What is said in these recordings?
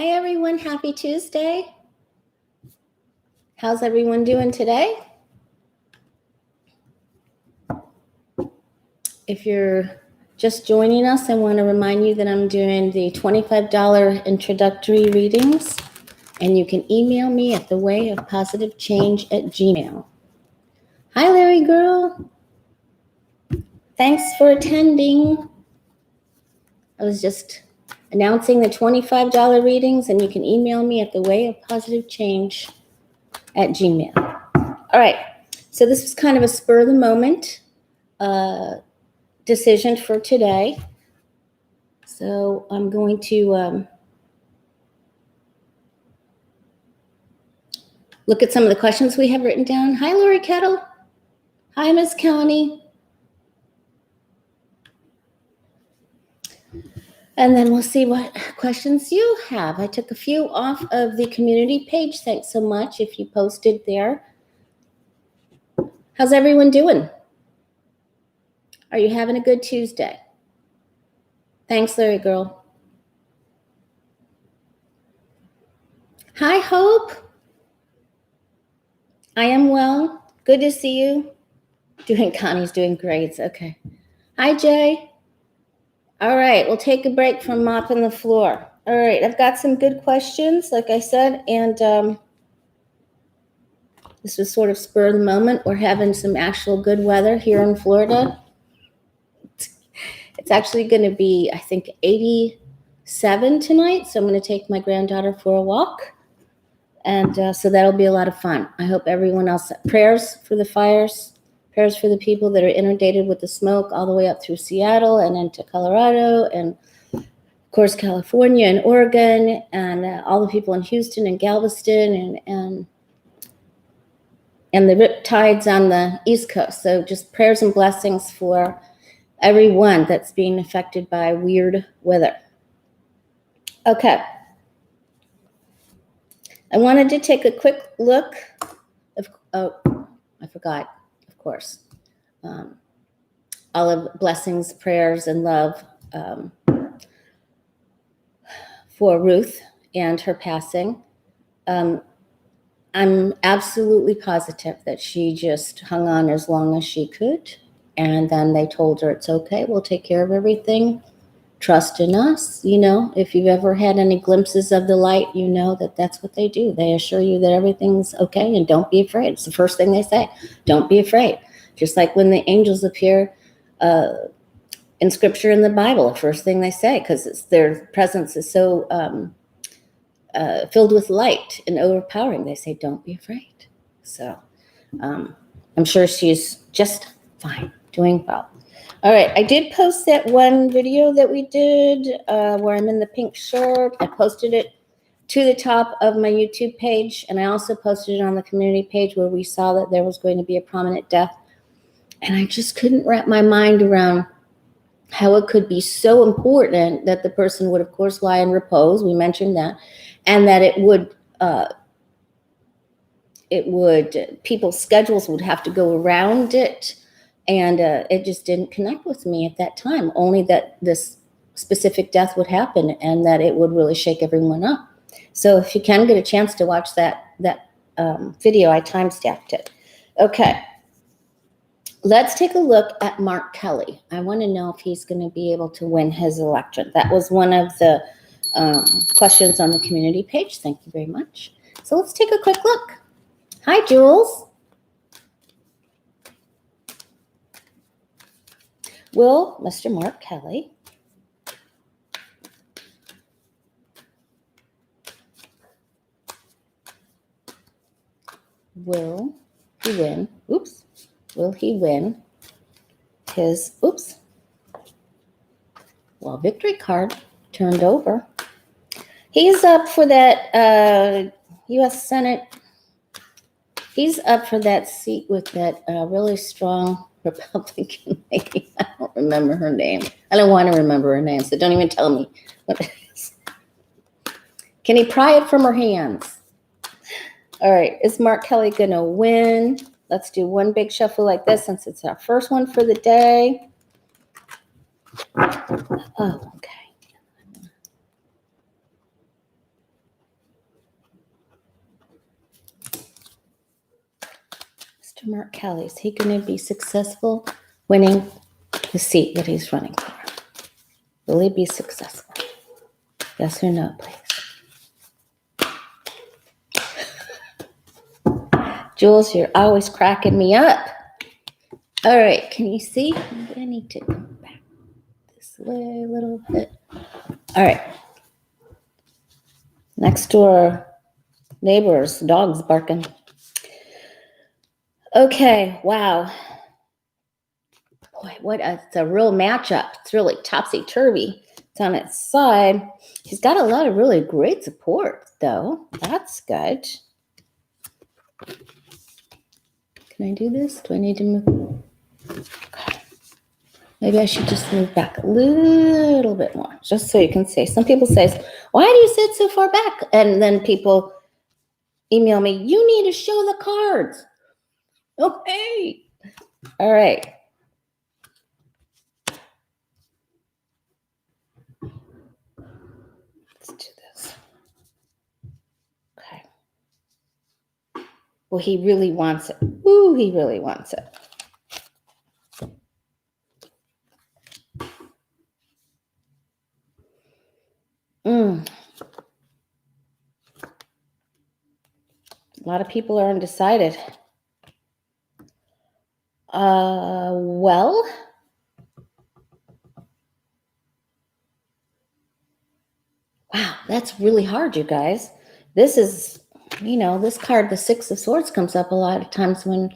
Hi, everyone. Happy Tuesday. How's everyone doing today? If you're just joining us, I want to remind you that I'm doing the $25 introductory readings, and you can email me at thewayofpositivechange@gmail.com. Hi, Larry girl. Thanks for attending. I was just announcing the $25 readings, and you can email me at thewayofpositivechange@gmail.com. All right, so this was kind of a spur of the moment decision for today. So I'm going to look at some of the questions we have written down. Hi, Lori Kettle. Hi, Miss County. And then we'll see what questions you have. I took a few off of the community page. Thanks so much if you posted there. How's everyone doing? Are you having a good Tuesday? Thanks, Larry girl. Hi, Hope. I am well. Good to see you. Connie's doing grades. Okay. Hi, Jay. All right, we'll take a break from mopping the floor. All right, I've got some good questions, like I said, and this was sort of spur of the moment. We're having some actual good weather here in Florida. It's actually going to be, I think, 87 tonight, so I'm going to take my granddaughter for a walk, and so that'll be a lot of fun. I hope everyone else, prayers for the fires, prayers for the people that are inundated with the smoke all the way up through Seattle and into Colorado and, of course, California and Oregon and all the people in Houston and Galveston and the rip tides on the East Coast. So just prayers and blessings for everyone that's being affected by weird weather. Okay. I wanted to take a quick look. I forgot. Of course, all of blessings, prayers, and love for Ruth and her passing. I'm absolutely positive that she just hung on as long as she could, and then they told her it's okay, we'll take care of everything. Trust in us. You know, if you've ever had any glimpses of the light, you know that that's what they do. They assure you that everything's okay and don't be afraid. It's the first thing they say. Don't be afraid. Just like when the angels appear in scripture in the Bible, the first thing they say, because their presence is so filled with light and overpowering, they say, don't be afraid. So I'm sure she's just fine, doing well. All right, I did post that one video that we did where I'm in the pink shirt. I posted it to the top of my YouTube page, and I also posted it on the community page where we saw that there was going to be a prominent death. And I just couldn't wrap my mind around how it could be so important that the person would, of course, lie in repose. We mentioned that. And that it would, people's schedules would have to go around it. And it just didn't connect with me at that time, only that this specific death would happen and that it would really shake everyone up. So if you can get a chance to watch that video, I time-stamped it. Okay. Let's take a look at Mark Kelly. I want to know if he's going to be able to win his election. That was one of the questions on the community page. Thank you very much. So let's take a quick look. Hi, Jules. Will Mr. Mark Kelly will he win his, victory card turned over. He's up for that U.S. Senate. He's up for that seat with that really strong Republican lady. I don't remember her name. I don't want to remember her name, so don't even tell me what it is. Can he pry it from her hands? All right, is Mark Kelly going to win? Let's do one big shuffle like this since it's our first one for the day. Oh, okay. Dr. Mark Kelly, is he going to be successful winning the seat that he's running for? Will he be successful? Yes or no, please? Jules, you're always cracking me up. All right, can you see? Maybe I need to go back this way a little bit. All right. Next door neighbors, dogs barking. Okay, wow. Boy, it's a real matchup. It's really topsy-turvy. It's on its side. He's got a lot of really great support, though. That's good. Can I do this? Do I need to move? Okay. Maybe I should just move back a little bit more, just so you can see. Some people say, why do you sit so far back? And then people email me, you need to show the cards. Okay. All right. Let's do this. Okay. Well, he really wants it. Ooh, he really wants it. A lot of people are undecided. Well, wow, that's really hard, you guys. This is, this card, the Six of Swords, comes up a lot of times when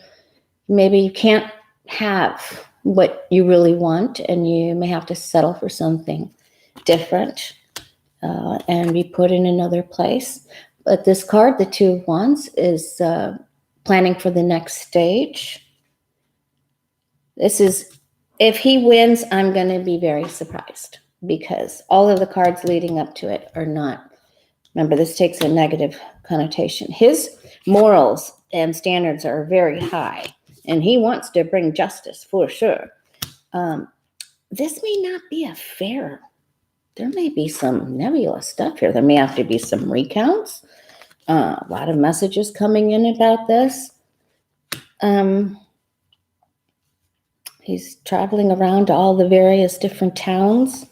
maybe you can't have what you really want and you may have to settle for something different and be put in another place. But this card, the Two of Wands, is planning for the next stage. This is, if he wins, I'm going to be very surprised because all of the cards leading up to it are not. Remember, this takes a negative connotation. His morals and standards are very high, and he wants to bring justice for sure. This may not be a fair. There may be some nebulous stuff here. There may have to be some recounts. A lot of messages coming in about this. He's traveling around to all the various different towns.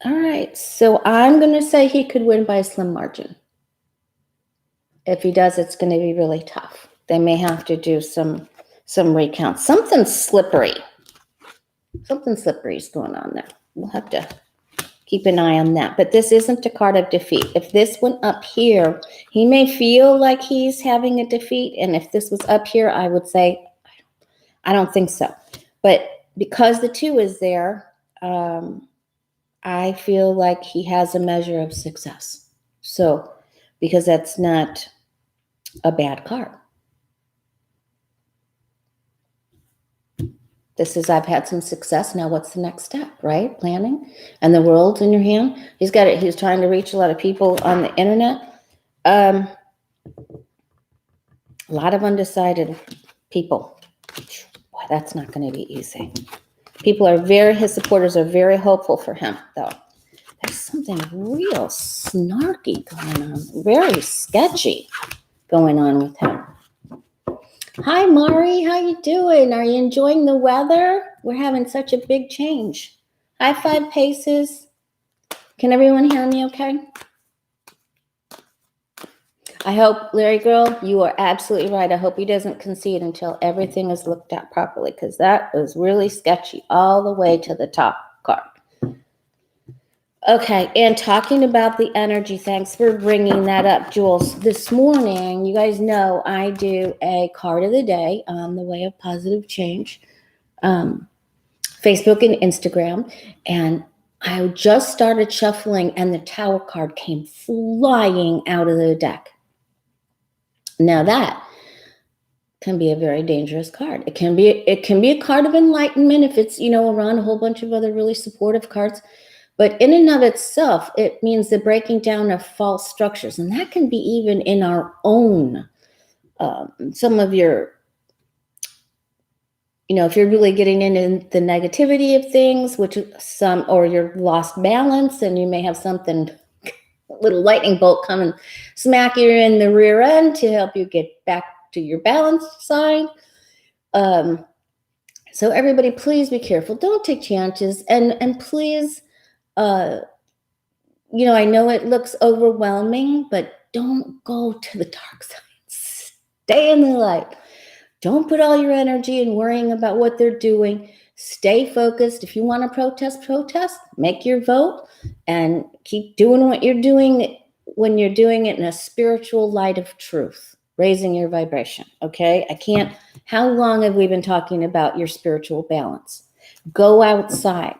All right, so I'm going to say he could win by a slim margin. If he does, it's going to be really tough. They may have to do some recounts. Something slippery. Something slippery is going on there. We'll have to keep an eye on that. But this isn't a card of defeat. If this went up here, he may feel like he's having a defeat. And if this was up here, I would say, I don't think so. But because the two is there, I feel like he has a measure of success. So, because that's not a bad card. This is, I've had some success. Now what's the next step, right? Planning. And the world's in your hand. He's got it. He's trying to reach a lot of people on the internet. A lot of undecided people. Boy, that's not going to be easy. People are his supporters are very hopeful for him, though. There's something real snarky going on. Very sketchy going on with him. Hi, Mari. How you doing? Are you enjoying the weather? We're having such a big change. High five paces. Can everyone hear me okay? I hope, Larry Girl, you are absolutely right. I hope he doesn't concede until everything is looked at properly, because that was really sketchy all the way to the top card. Okay, and talking about the energy, thanks for bringing that up, Jules. This morning, you guys know I do a card of the day on the way of positive change, Facebook and Instagram, and I just started shuffling, and the Tower card came flying out of the deck. Now that can be a very dangerous card. It can be a card of enlightenment if it's, around a whole bunch of other really supportive cards. But in and of itself, it means the breaking down of false structures. And that can be even in our own, some of your, if you're really getting into the negativity of things, or you're lost balance, and you may have something, a little lightning bolt come and smack you in the rear end to help you get back to your balanced side. So everybody, please be careful. Don't take chances, and please, I know it looks overwhelming, but don't go to the dark side. Stay in the light. Don't put all your energy in worrying about what they're doing. Stay focused. If you want to protest, make your vote, and keep doing what you're doing when you're doing it in a spiritual light of truth, raising your vibration, okay? How long have we been talking about your spiritual balance? Go outside.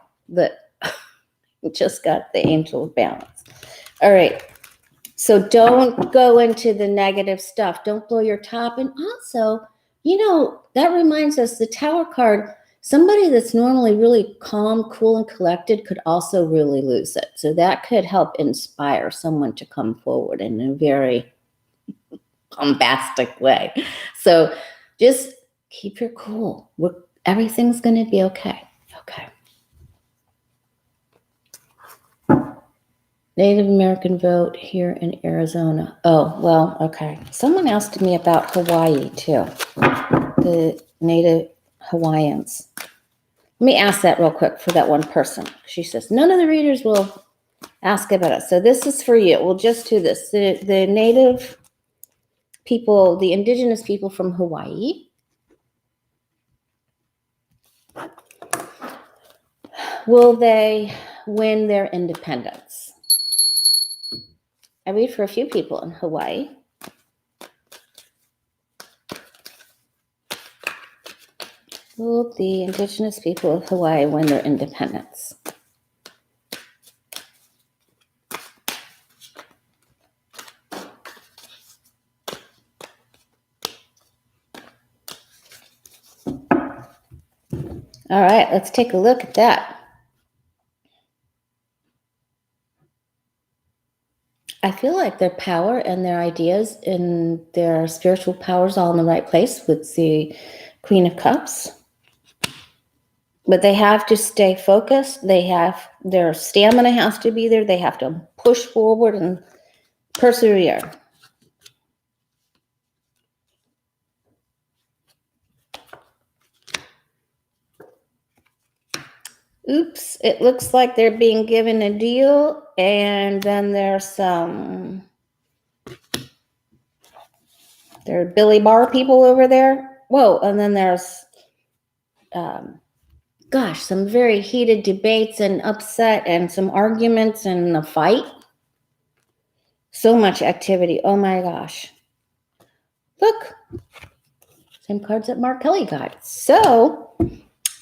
Just got the angel of balance. All right. So don't go into the negative stuff. Don't blow your top. And also, that reminds us, the Tower card, somebody that's normally really calm, cool, and collected could also really lose it. So that could help inspire someone to come forward in a very bombastic way. So just keep your cool. Everything's going to be okay. Okay. Native American vote here in Arizona. Oh, well, okay. Someone asked me about Hawaii, too. The Native Hawaiians. Let me ask that real quick for that one person. She says, none of the readers will ask about it. So this is for you. We'll just do this. The Native people, the indigenous people from Hawaii. Will they win their independence? I read for a few people in Hawaii. Will the indigenous people of Hawaii win their independence? All right, let's take a look at that. I feel like their power and their ideas and their spiritual powers all in the right place with the Queen of Cups. But they have to stay focused. Their stamina has to be there. They have to push forward and persevere. Oops, it looks like they're being given a deal, and then there are Billy Barr people over there. Whoa, and then there's, some very heated debates and upset and some arguments and a fight. So much activity. Oh my gosh. Look, same cards that Mark Kelly got. So,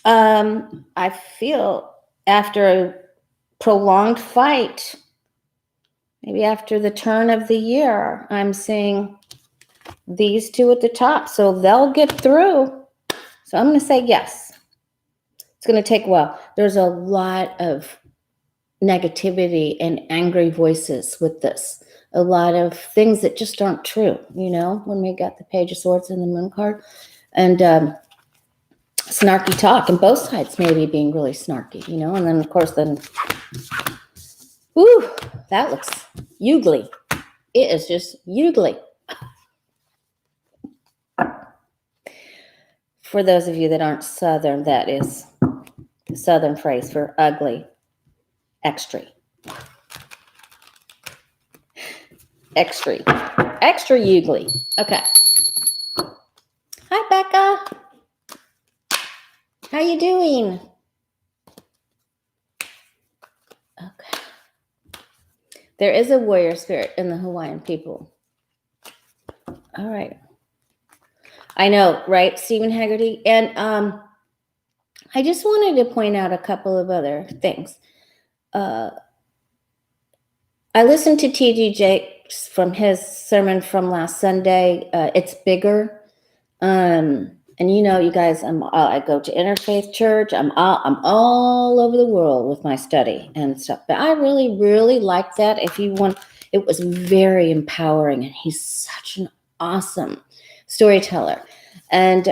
I feel after a prolonged fight, maybe after the turn of the year, I'm seeing these two at the top. So they'll get through. So I'm going to say yes. It's going to take a while. There's a lot of negativity and angry voices with this. A lot of things that just aren't true, when we got the Page of Swords and the Moon card. And snarky talk, and both sides maybe being really snarky, and then of course that looks ugly. It is just ugly. For those of you that aren't Southern, that is the Southern phrase for ugly. Extra ugly. Okay. Hi, Becca. How you doing? Okay. There is a warrior spirit in the Hawaiian people. All right. I know, right, Stephen Haggerty? And I just wanted to point out a couple of other things. I listened to T.D. Jakes from his sermon from last Sunday. It's bigger. And you guys, I go to Interfaith Church. I'm all over the world with my study and stuff. But I really, really like that. It was very empowering, and he's such an awesome storyteller. And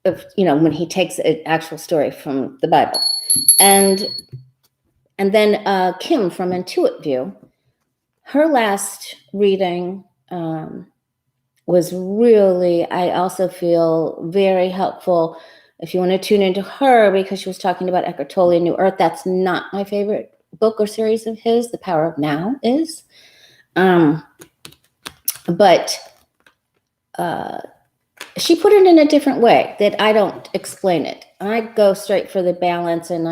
when he takes an actual story from the Bible, and then Kim from Intuit View, her last reading was really, I also feel, very helpful. If you want to tune into her, because she was talking about Eckhart Tolle and New Earth, that's not my favorite book or series of his. The Power of Now is. But she put it in a different way that I don't explain it. I go straight for the balance, and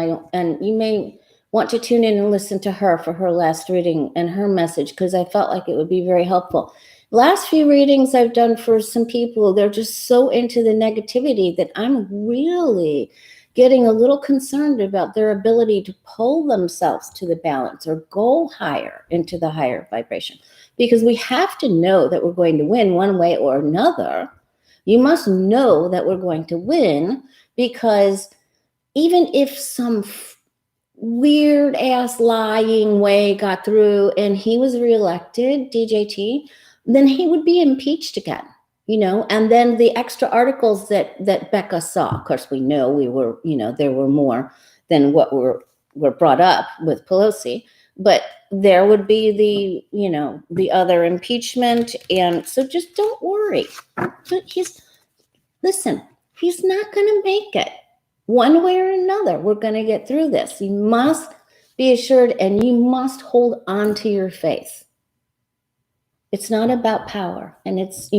you may want to tune in and listen to her for her last reading and her message, because I felt like it would be very helpful. Last few readings I've done for some people, they're just so into the negativity that I'm really getting a little concerned about their ability to pull themselves to the balance or go higher into the higher vibration, because we have to know that we're going to win one way or another. You must know that we're going to win, because even if some weird ass lying way got through and he was reelected, DJT, then he would be impeached again, and then the extra articles that Becca saw. Of course, we know there were more than what were brought up with Pelosi, but there would be the other impeachment. And so just don't worry. But he's not going to make it. One way or another, we're going to get through this. You must be assured, and you must hold on to your faith. It's not about power. And it's,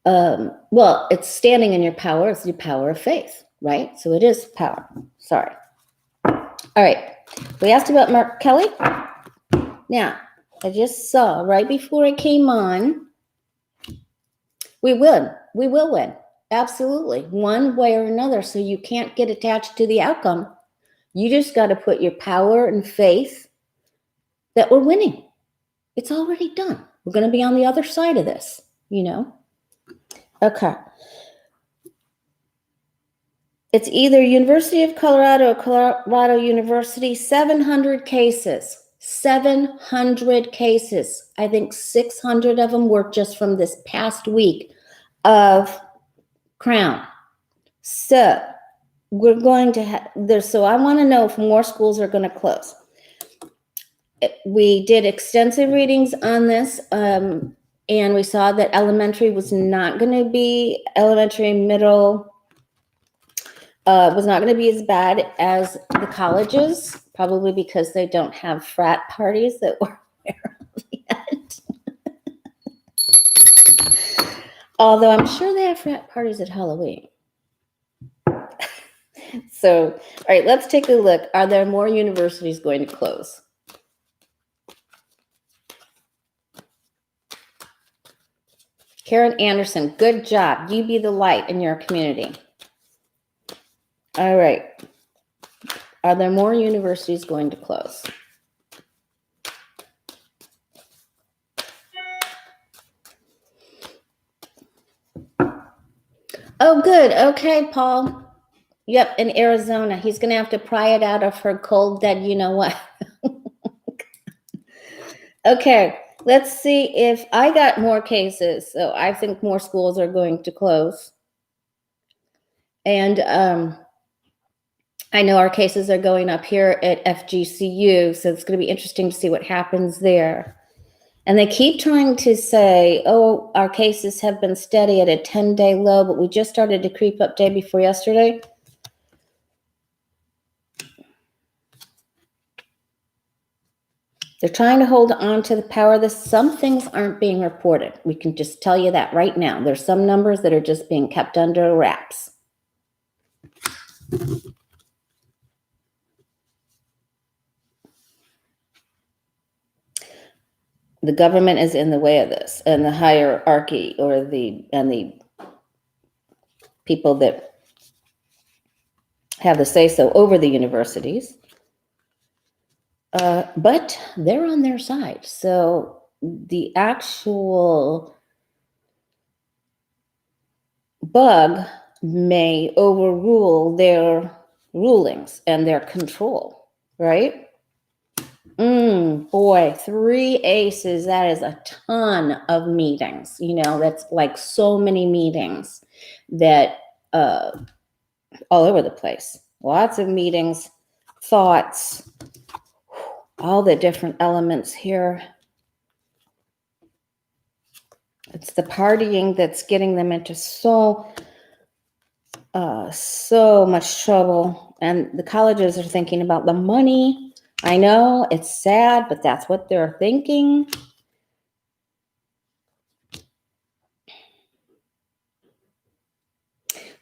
it's standing in your power. It's the power of faith, right? So it is power. Sorry. All right. We asked about Mark Kelly. Now, I just saw right before I came on, we will win. Absolutely. One way or another. So you can't get attached to the outcome. You just got to put your power and faith that we're winning. It's already done. We're going to be on the other side of this, Okay. It's either University of Colorado or Colorado University, 700 cases. 700 cases. I think 600 of them were just from this past week of Crown. So we're going to have there. So I want to know if more schools are going to close. We did extensive readings on this, and we saw that elementary was not going to be, elementary and middle was not going to be as bad as the colleges, probably because they don't have frat parties that we're aware of yet. Although I'm sure they have frat parties at Halloween. So, all right, let's take a look. Are there more universities going to close? Karen Anderson, good job. You be the light in your community. All right. Are there more universities going to close? Oh, good. Okay, Paul. Yep, in Arizona. He's going to have to pry it out of her cold, dead, you know what? Okay, let's see if I got more cases. So I think more schools are going to close. And I know our cases are going up here at FGCU, so it's going to be interesting to see what happens there. And they keep trying to say, oh, our cases have been steady at a 10-day low, but we just started to creep up day before yesterday. They're trying to hold on to the power of this. Some things aren't being reported. We can just tell you that right now. There's some numbers that are just being kept under wraps. The government is in the way of this, and the hierarchy or the people that have the say-so over the universities. But they're on their side. So the actual bug may overrule their rulings and their control, right? Boy, 3 aces, that is a ton of meetings. That's like so many meetings that all over the place. Lots of meetings, thoughts, all the different elements here. It's the partying that's getting them into so much trouble. And the colleges are thinking about the money. I know it's sad, but that's what they're thinking.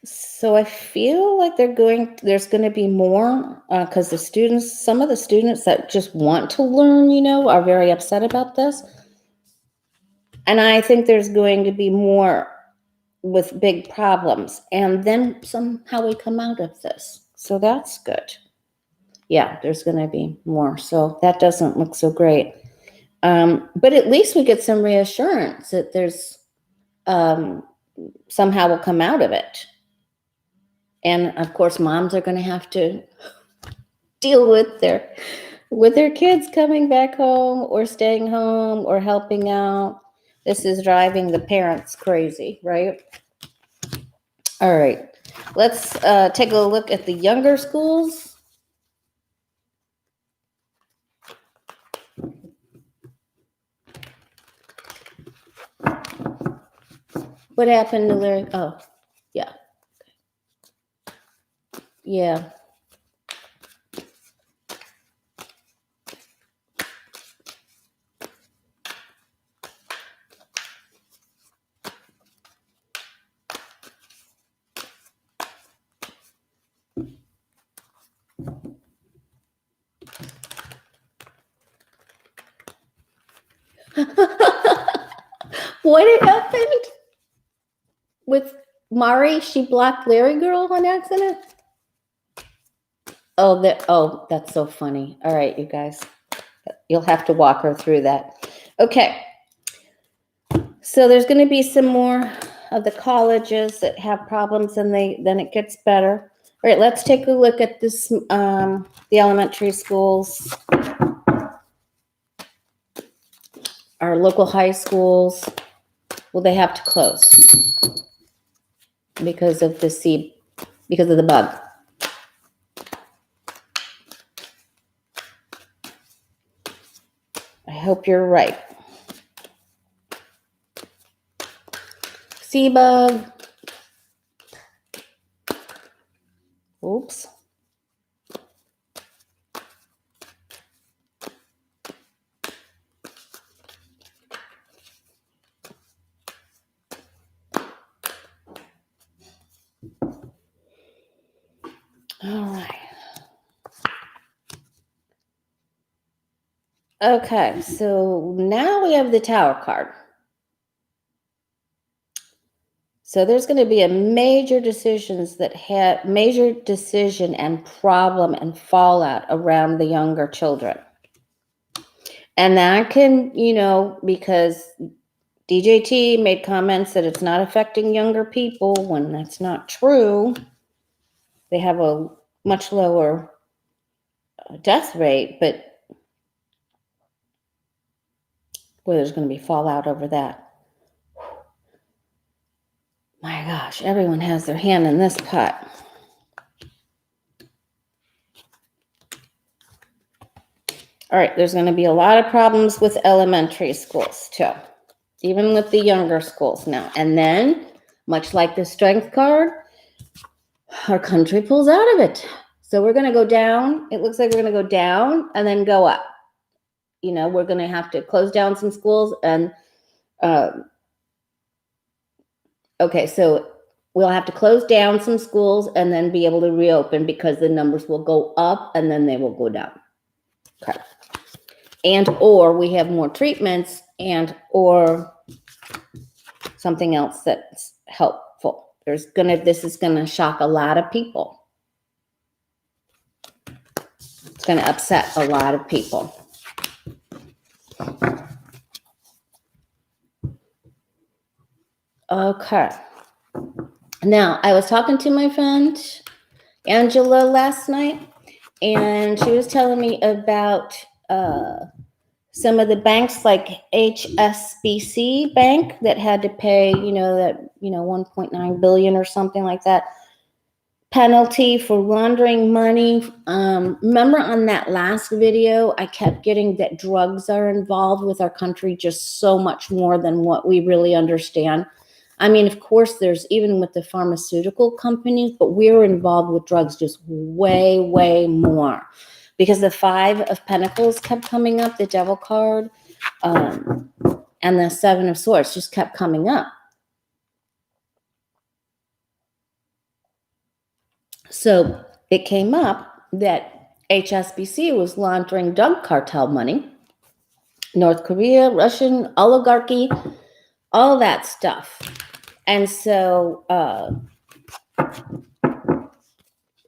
So I feel like there's going to be more because some of the students that just want to learn, are very upset about this. And I think there's going to be more with big problems. And then somehow we come out of this. So that's good. Yeah, there's going to be more. So that doesn't look so great. But at least we get some reassurance that there's somehow we'll come out of it. And of course, moms are going to have to deal with their kids coming back home or staying home or helping out. This is driving the parents crazy, right? All right, let's take a look at the younger schools. What happened to Larry? Oh, yeah. Yeah. What happened with Mari? She blocked Larry girl on accident? Oh, that's so funny. All right, you guys. You'll have to walk her through that. Okay. So there's going to be some more of the colleges that have problems and then it gets better. All right, let's take a look at this, the elementary schools, our local high schools. Well, they have to close because of the bug. I hope you're right. Sea bug. Oops. All right. Okay, so now we have the tower card. So there's going to be a major decision and problem and fallout around the younger children. And that can, because DJT made comments that it's not affecting younger people when that's not true. They have a much lower death rate, but boy, there's going to be fallout over that. My gosh, everyone has their hand in this pot. All right, there's going to be a lot of problems with elementary schools too, even with the younger schools now. And then, much like the strength card, our country pulls out of it. So we're going to go down. It looks like we're going to go down and then go up. We're going to have to close down some schools and okay, so we'll have to close down some schools and then be able to reopen because the numbers will go up and then they will go down. Okay. And or we have more treatments and or something else that's helpful. This is going to shock a lot of people. It's going to upset a lot of people. Okay. Now, I was talking to my friend Angela last night, and she was telling me about some of the banks like HSBC Bank that had to pay, 1.9 billion or something like that penalty for laundering money. Remember on that last video, I kept getting that drugs are involved with our country just so much more than what we really understand. I mean, of course, there's even with the pharmaceutical companies, but we're involved with drugs just way, way more. Because the 5 of Pentacles kept coming up, the Devil card, and the 7 of Swords just kept coming up. So it came up that HSBC was laundering drug cartel money, North Korea, Russian oligarchy, all that stuff. And so,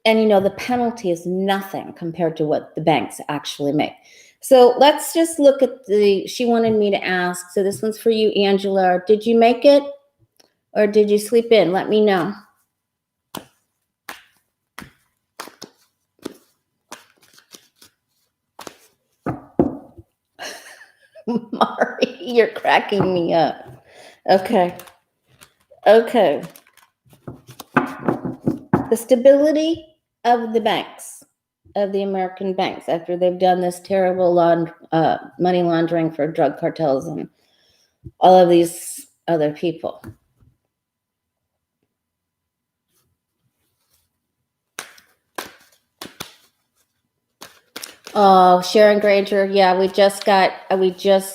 and you know, the penalty is nothing compared to what the banks actually make. So let's just look at she wanted me to ask. So this one's for you, Angela. Did you make it or did you sleep in? Let me know. Mari, you're cracking me up. Okay. The stability of the banks, of the American banks, after they've done this terrible money laundering for drug cartels and all of these other people. Oh, Sharon Granger. Yeah, we just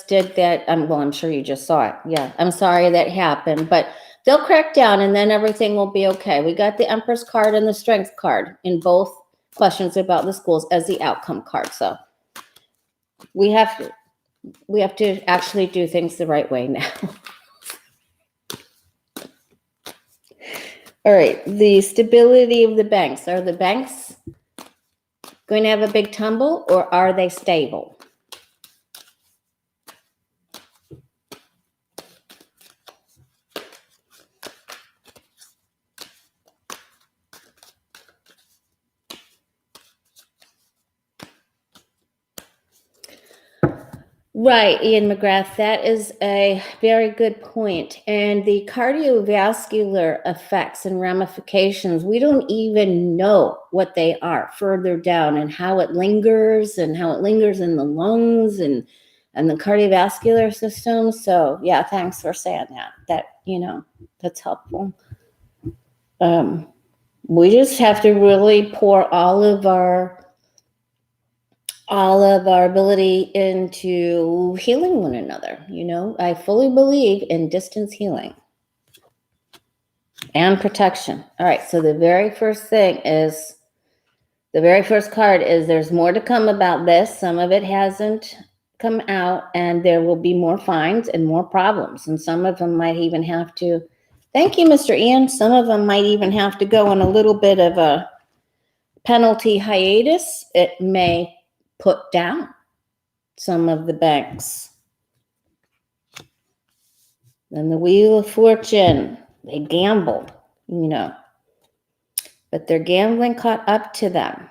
did that. Well, I'm sure you just saw it. Yeah, I'm sorry that happened, but they'll crack down and then everything will be okay. We got the Empress card and the Strength card in both questions about the schools as the outcome card. So we have to actually do things the right way now. All right, the stability of the banks. Are the banks going to have a big tumble or are they stable? Right, Ian McGrath, that is a very good point. And the cardiovascular effects and ramifications, we don't even know what they are further down and how it lingers in the lungs and the cardiovascular system. So yeah, thanks for saying that. That's helpful. We just have to really pour all of our ability into healing one another. I fully believe in distance healing and protection. All right, so the very first card is there's more to come about this. Some of it hasn't come out, and there will be more fines and more problems, and some of them might even have to, thank you, Mr. Ian, some of them might even have to go on a little bit of a penalty hiatus. It may put down some of the banks. Then the Wheel of Fortune, they gamble, but their gambling caught up to them.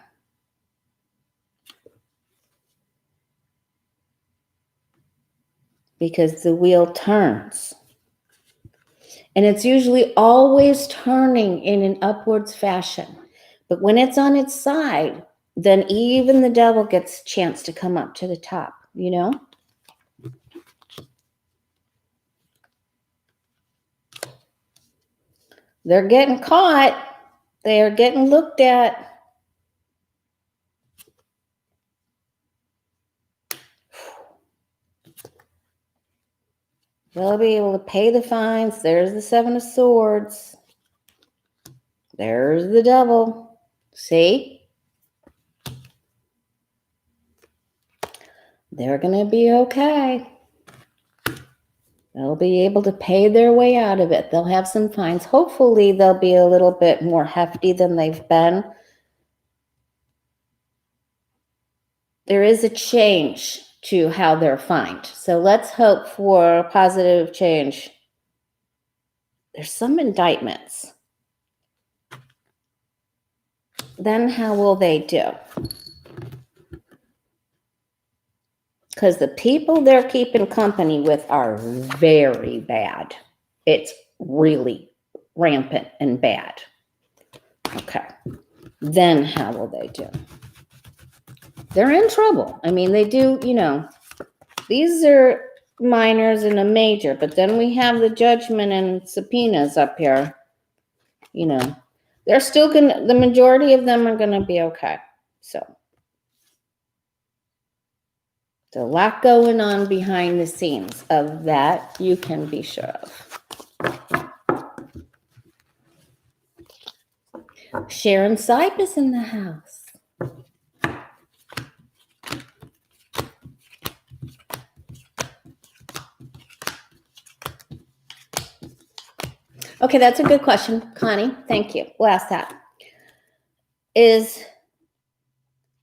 Because the wheel turns. And it's usually always turning in an upwards fashion. But when it's on its side, then even the devil gets a chance to come up to the top, They're getting caught. They are getting looked at. They'll be able to pay the fines. There's the 7 of Swords. There's the devil. See? They're going to be okay. They'll be able to pay their way out of it. They'll have some fines. Hopefully, they'll be a little bit more hefty than they've been. There is a change to how they're fined. So let's hope for a positive change. There's some indictments. Then how will they do? Because the people they're keeping company with are very bad. It's really rampant and bad. Okay. then how will they do? They're in trouble. I mean, they do, these are minors and a major, but then we have the judgment and subpoenas up here. They're still the majority of them are gonna be okay. So there's a lot going on behind the scenes of that, you can be sure of. Sharon Sipe is in the house. Okay, that's a good question, Connie. Thank you. We'll ask that. Is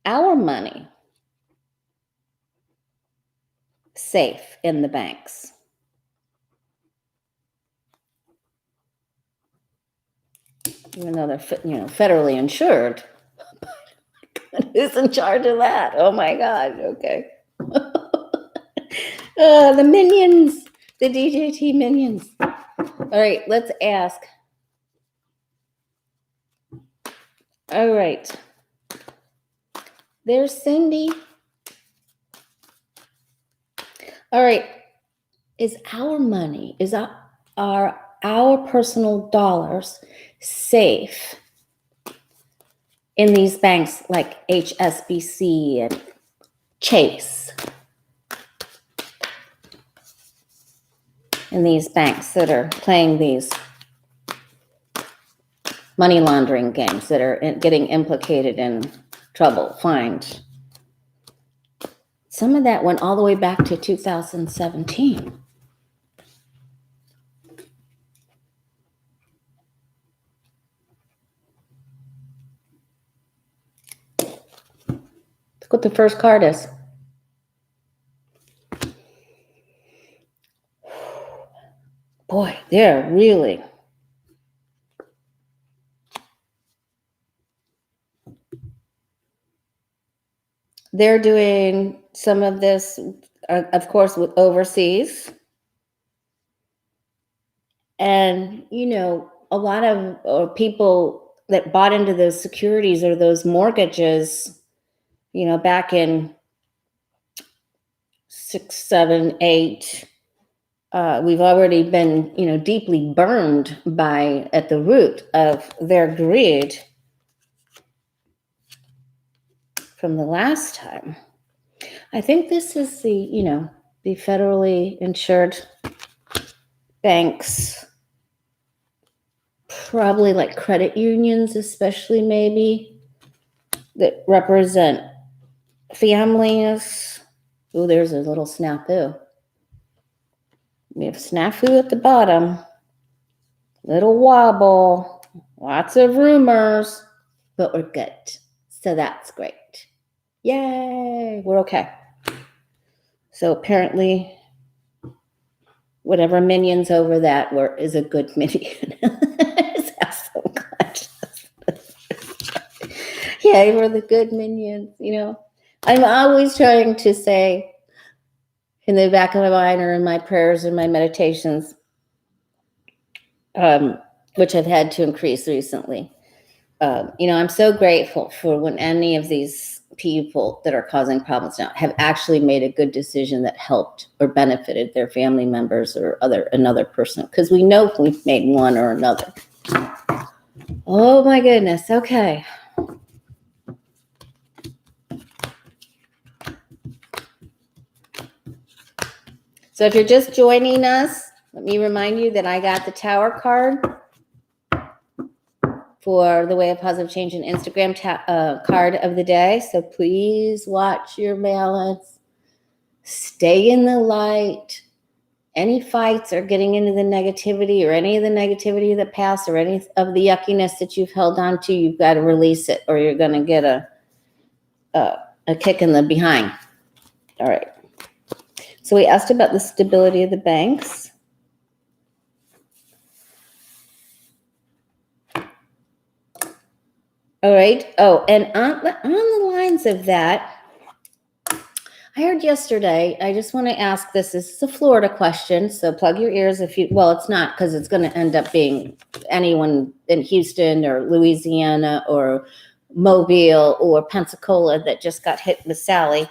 our money safe in the banks? Even though they're, federally insured. Who's in charge of that? Oh my God. Okay. The minions, the DJT minions. All right, let's ask. All right. There's Cindy. All right. Is our money, is our personal dollars safe in these banks like HSBC and Chase? In these banks that are playing these money laundering games, that are getting implicated in trouble, fined. Some of that went all the way back to 2017. Look what the first card is. Boy, they're doing some of this, of course, with overseas. And, a lot of people that bought into those securities or those mortgages, back in 6, 7, 8, we've already been, deeply burned at the root of their greed from the last time. I think this is the federally insured banks, probably like credit unions, especially maybe, that represent families. Oh, there's a little snafu. We have snafu at the bottom, little wobble, lots of rumors, but we're good. So that's great. Yay, we're okay. So apparently, whatever minion's over that is a good minion. So good. Yeah, we're the good minions, I'm always trying to say, in the back of my mind or in my prayers and my meditations, which I've had to increase recently. I'm so grateful for when any of these people that are causing problems now have actually made a good decision that helped or benefited their family members or another person, because we know if we've made one or another. Oh my goodness. Okay. So if you're just joining us, let me remind you that I got the Tower card for the Way of Positive Change and Instagram card of the day. So please watch your balance. Stay in the light. Any fights or getting into the negativity or any of the negativity of the past or any of the yuckiness that you've held on to, you've got to release it or you're going to get a kick in the behind. All right. So we asked about the stability of the banks. All right. Oh, and on the lines of that, I heard yesterday, I just want to ask this. This is a Florida question, so plug your ears it's not, because it's going to end up being anyone in Houston or Louisiana or Mobile or Pensacola that just got hit with Sally.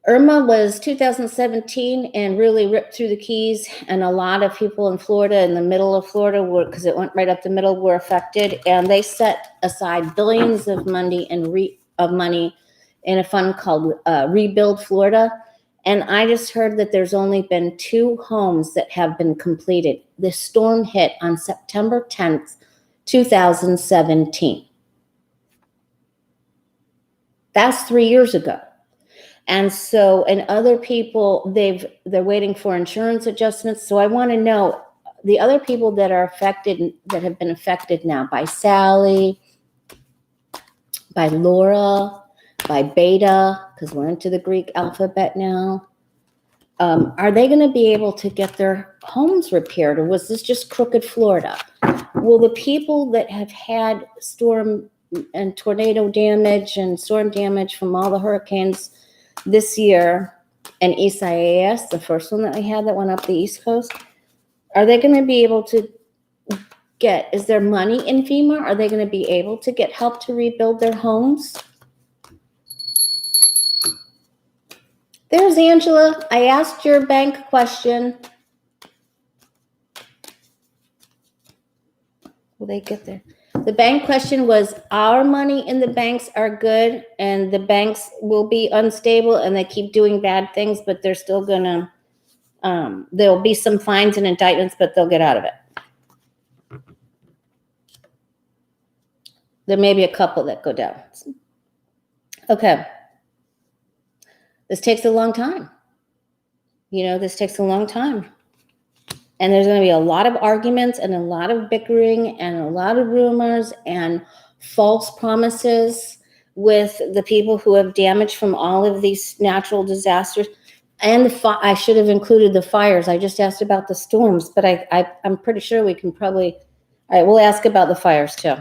Irma was 2017 and really ripped through the Keys, and a lot of people in Florida, in the middle of Florida, because it went right up the middle, were affected, and they set aside billions of money in a fund called Rebuild Florida. And I just heard that there's only been 2 homes that have been completed. The storm hit on September 10th, 2017. That's 3 years ago. And so, and other people, they're waiting for insurance adjustments. So I want to know the other people that are affected, that have been affected now by Sally, by Laura, by Beta, because we're into the Greek alphabet now. Are they going to be able to get their homes repaired, or was this just crooked Florida? Will the people that have had storm and tornado damage and storm damage from all the hurricanes this year, and Isaias, the first one that we had that went up the East Coast, are they going to be able to get, is there money in FEMA? Are they going to be able to get help to rebuild their homes? There's Angela. I asked your bank question. Will they get there? The bank question was, our money in the banks are good, and the banks will be unstable, and they keep doing bad things, but they're still gonna, there'll be some fines and indictments, but they'll get out of it. There may be a couple that go down. Okay. This takes a long time. This takes a long time. And there's going to be a lot of arguments and a lot of bickering and a lot of rumors and false promises with the people who have damage from all of these natural disasters. And I should have included the fires. I just asked about the storms, but I'm pretty sure we can probably, all right, we'll ask about the fires too.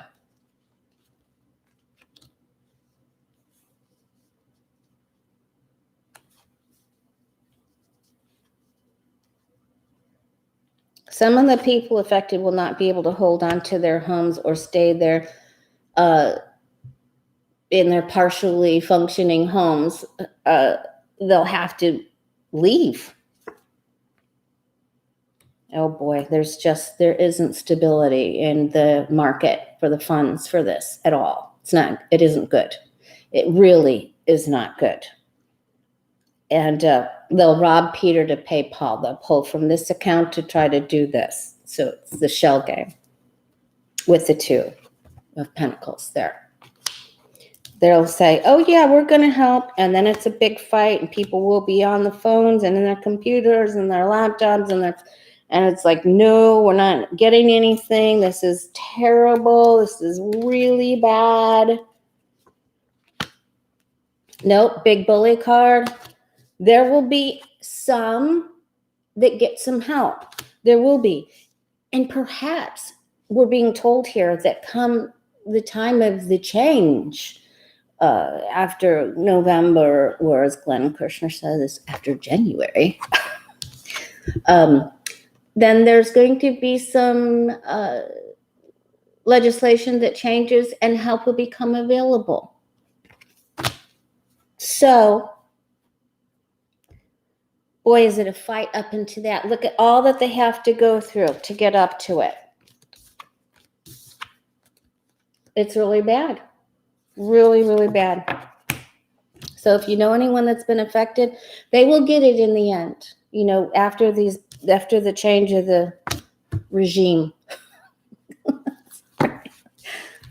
Some of the people affected will not be able to hold on to their homes or stay there in their partially functioning homes. They'll have to leave. Oh boy, there isn't stability in the market for the funds for this at all. It isn't good. It really is not good. And they'll rob Peter to pay Paul. They'll pull from this account to try to do this. So it's the shell game with the 2 of Pentacles there. They'll say, oh yeah, we're going to help. And then it's a big fight, and people will be on the phones and in their computers and their laptops, and it's like, no, we're not getting anything. This is terrible. This is really bad. Nope, big bully card. There will be some that get some help. There will be. And perhaps we're being told here that come the time of the change, after November, or as Glenn Kirshner says, after January, then there's going to be some legislation that changes and help will become available. So, boy, is it a fight up into that. Look at all that they have to go through to get up to it. It's really bad. Really, really bad. So if you know anyone that's been affected, they will get it in the end. After the change of the regime.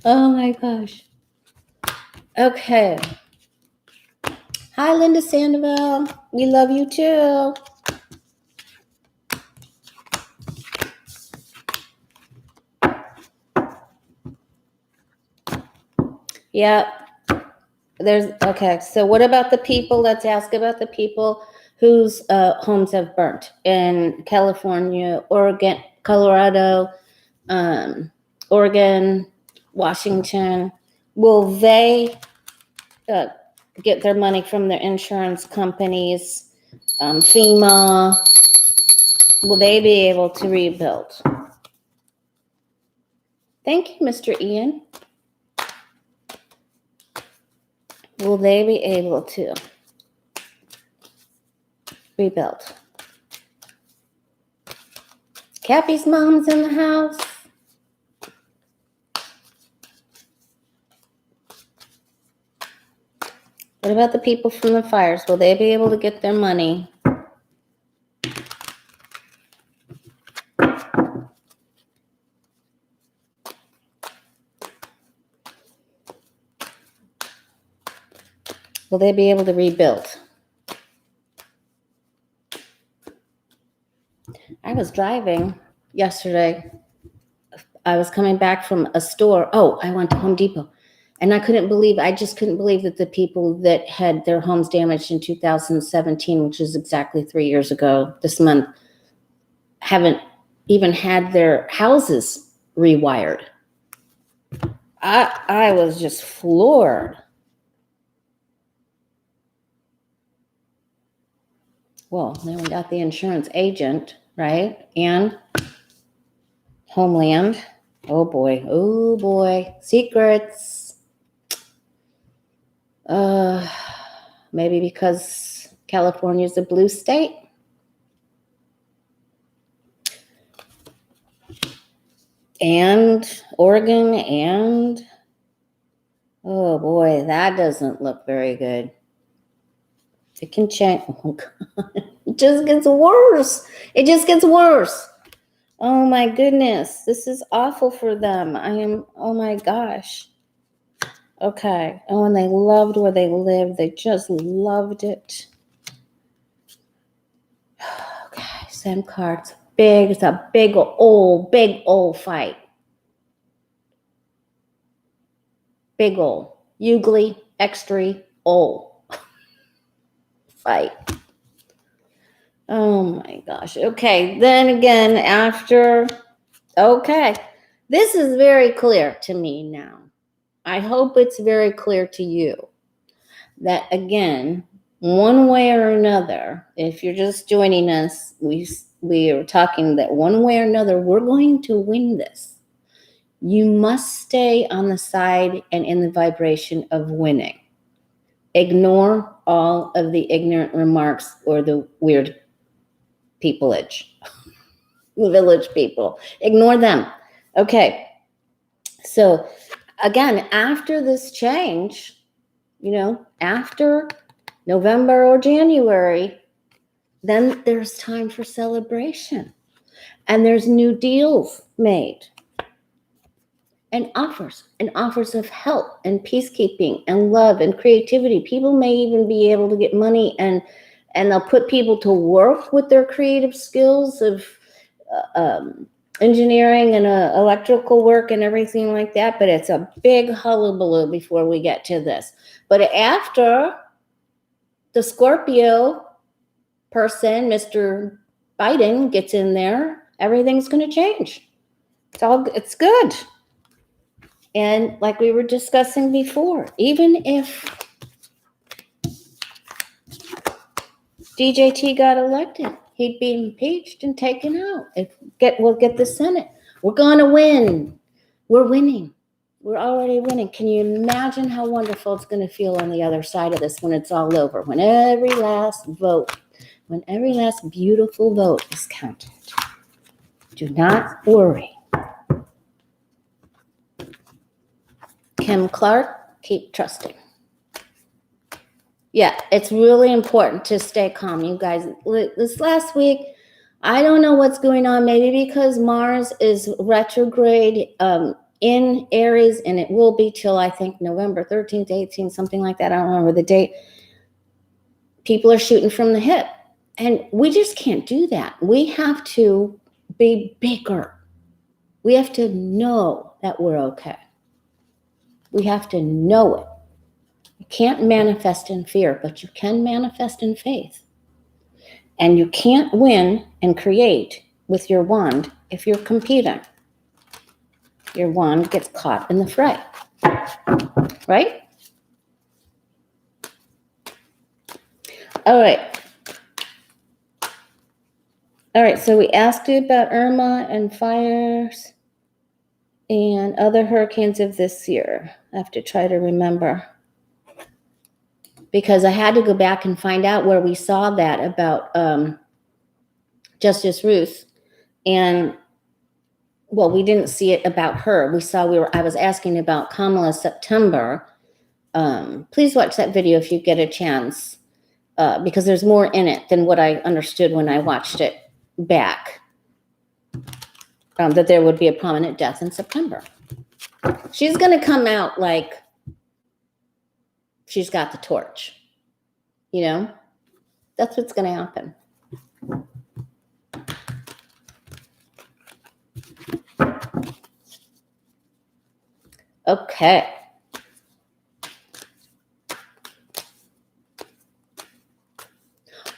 Oh my gosh. Okay. Hi, Linda Sandoval. We love you too. Yeah. Okay. So what about the people? Let's ask about the people whose homes have burnt in California, Oregon, Colorado, Oregon, Washington. Will they get their money from their insurance companies, FEMA? Will they be able to rebuild? Thank you, Mr. Ian. Will they be able to rebuild? Cappy's mom's in the house. What about the people from the fires? Will they be able to get their money? Will they be able to rebuild? I was driving yesterday. I was coming back from a store. Oh, I went to Home Depot. And I just couldn't believe that the people that had their homes damaged in 2017, which is exactly 3 years ago this month, haven't even had their houses rewired. I was just floored. Well, then we got the insurance agent, right? And Homeland. Oh boy. Secrets. Maybe because California is a blue state. And Oregon and, oh boy, that doesn't look very good. It can change. Oh God. It just gets worse. Oh my goodness. This is awful for them. Oh my gosh. Okay. Oh, and they loved where they lived. They just loved it. Okay. SIM cards. It's a big old fight. Big old. Ugly, extra, old fight. Oh my gosh. Okay. Then again, this is very clear to me now. I hope it's very clear to you that, again, one way or another, if you're just joining us, we are talking that one way or another, we're going to win this. You must stay on the side and in the vibration of winning. Ignore all of the ignorant remarks or the weird peopleage, the village people. Ignore them. Okay. So again, after this change, after November or January, then there's time for celebration. And there's new deals made. And offers of help and peacekeeping and love and creativity. People may even be able to get money and they'll put people to work with their creative skills of engineering and electrical work and everything like that. But it's a big hullabaloo before we get to this. But after the Scorpio person, Mr. Biden, gets in there, everything's going to change. It's good. And like we were discussing before, even if DJT got elected, he'd be impeached and taken out. We'll get the Senate. We're going to win. We're winning. We're already winning. Can you imagine how wonderful it's going to feel on the other side of this when it's all over? When every last beautiful vote is counted. Do not worry. Kim Clark, keep trusting. Yeah, it's really important to stay calm, you guys. This last week, I don't know what's going on. Maybe because Mars is retrograde in Aries, and it will be till, I think, November 13th, 18th, something like that. I don't remember the date. People are shooting from the hip. And we just can't do that. We have to be bigger. We have to know that we're okay. We have to know it. You can't manifest in fear, but you can manifest in faith. And you can't win and create with your wand if you're competing. Your wand gets caught in the fray. Right? All right, so we asked you about Irma and fires. And other hurricanes of this year. I have to try to remember. Because I had to go back and find out where we saw that about Justice Ruth. And, well, we didn't see it about her. I was asking about Kamala September. Please watch that video if you get a chance. Because there's more in it than what I understood when I watched it back. That there would be a prominent death in September. She's going to come out like she's got the torch. You know, that's what's going to happen. Okay.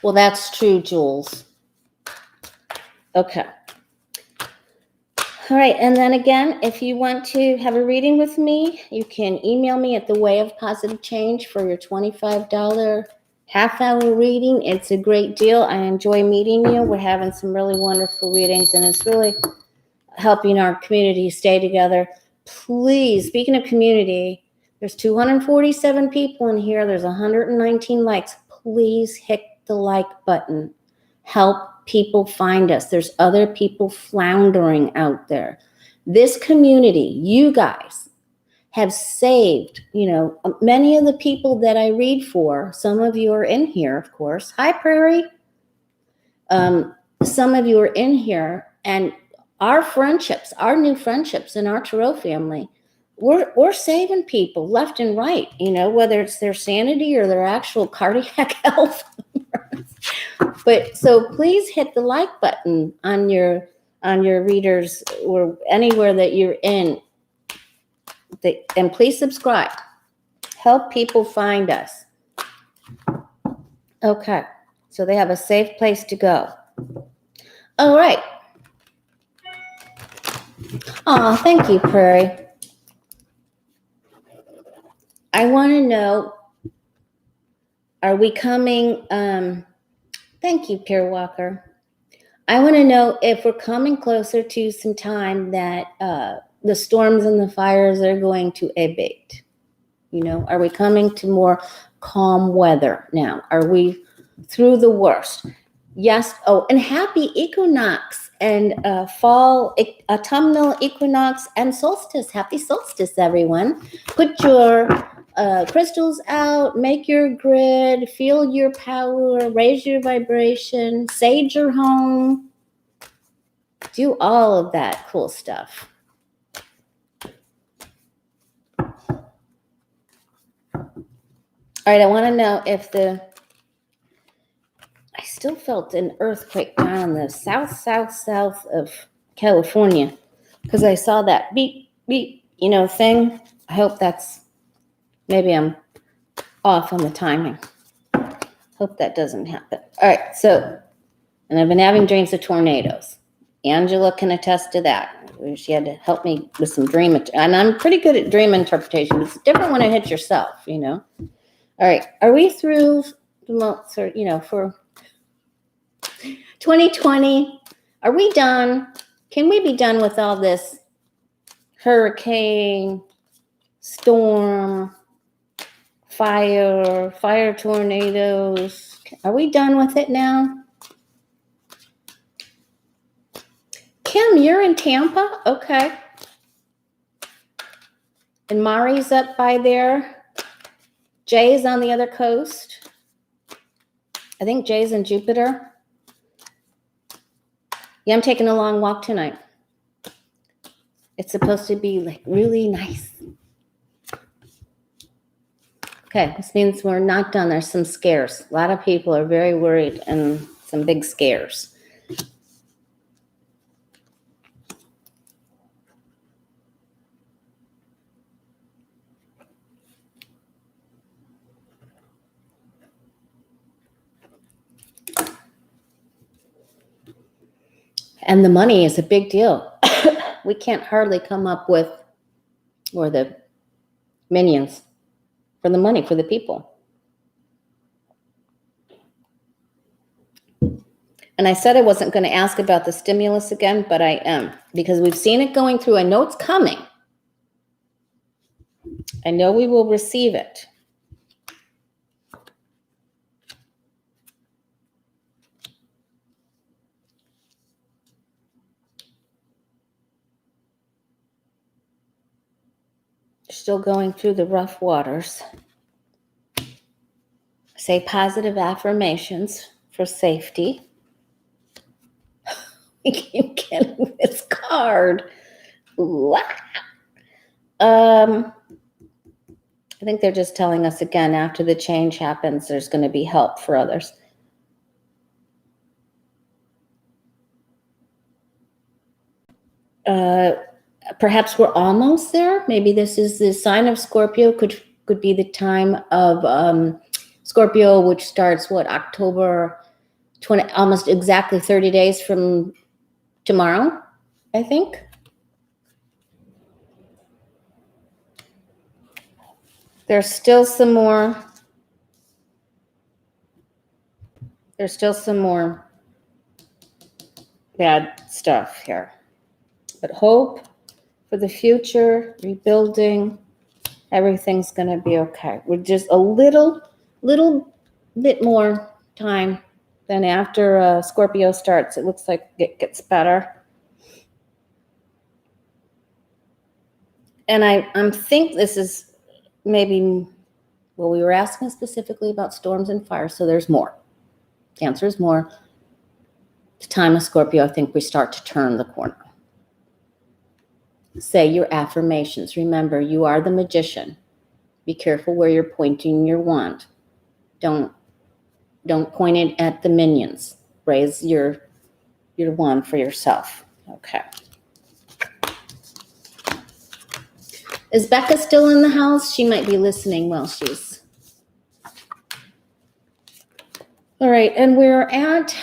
Well, that's true, Jules. Okay. All right, and then again, if you want to have a reading with me, you can email me at The Way of Positive Change for your $25 half-hour reading. It's a great deal. I enjoy meeting you. We're having some really wonderful readings, and it's really helping our community stay together. Please, speaking of community, there's 247 people in here. There's 119 likes. Please hit the like button. Help people find us. There's other people floundering out there. This community, you guys, have saved, many of the people that I read for. Some of you are in here, of course. Hi, Prairie. Some of you are in here, and our friendships, our new friendships in our Tarot family, we're saving people left and right, whether it's their sanity or their actual cardiac health. But so please hit the like button on your readers or anywhere that you're in. And please subscribe. Help people find us. Okay. So they have a safe place to go. All right. Oh, thank you, Prairie. I want to know, are we coming? Thank you, Pierre Walker. I want to know if we're coming closer to some time that the storms and the fires are going to abate. Are we coming to more calm weather now? Are we through the worst? Yes. Oh, and happy equinox and fall, autumnal equinox and solstice. Happy solstice, everyone. Put your crystals out, make your grid, feel your power, raise your vibration, sage your home. Do all of that cool stuff. All right, I want to know if I still felt an earthquake down in the south of California because I saw that beep, beep, thing. I hope maybe I'm off on the timing. Hope that doesn't happen. All right, and I've been having dreams of tornadoes. Angela can attest to that. She had to help me with some and I'm pretty good at dream interpretation. It's different when it hits yourself, All right, are we through the months, for 2020? Are we done? Can we be done with all this hurricane, storm, fire tornadoes? Are we done with it now? Kim, you're in Tampa? Okay. And Mari's up by there. Jay's on the other coast. I think Jay's in Jupiter. Yeah, I'm taking a long walk tonight. It's supposed to be really nice. Okay, this means we're not done. There's some scares. A lot of people are very worried and some big scares. And the money is a big deal. We can't hardly come up with, or the minions, for the money, for the people. And I said I wasn't going to ask about the stimulus again, but I am, because we've seen it going through. I know it's coming. I know we will receive it. Still going through the rough waters. Say positive affirmations for safety. I keep getting this card. I think they're just telling us again, after the change happens, there's going to be help for others. Perhaps we're almost there. Maybe this is the sign of Scorpio. Could be the time of Scorpio, which starts October 20, almost exactly 30 days from tomorrow, I think. There's still some more. There's still some more bad stuff here. But hope for the future, rebuilding, everything's going to be okay. We're just a little bit more time than after Scorpio starts. It looks like it gets better. And I think this is maybe, well, we were asking specifically about storms and fire, so there's more. The answer is more. The time of Scorpio, I think we start to turn the corner. Say your affirmations. Remember, you are the magician. Be careful where you're pointing your wand. Don't point it at the minions. Raise your wand for yourself. Okay. Is Becca still in the house? She might be listening while she's... All right, and we're at...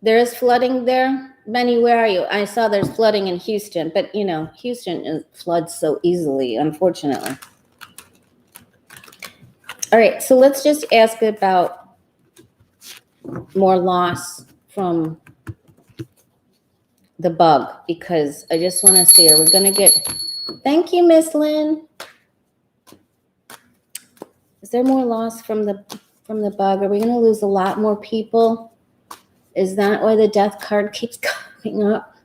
There is flooding there. Benny, where are you? I saw there's flooding in Houston, but Houston floods so easily, unfortunately. All right, so let's just ask about more loss from the bug, because I just want to see, are we going to get... Thank you, Miss Lynn. Is there more loss from the bug? Are we going to lose a lot more people? Is that why the death card keeps coming up?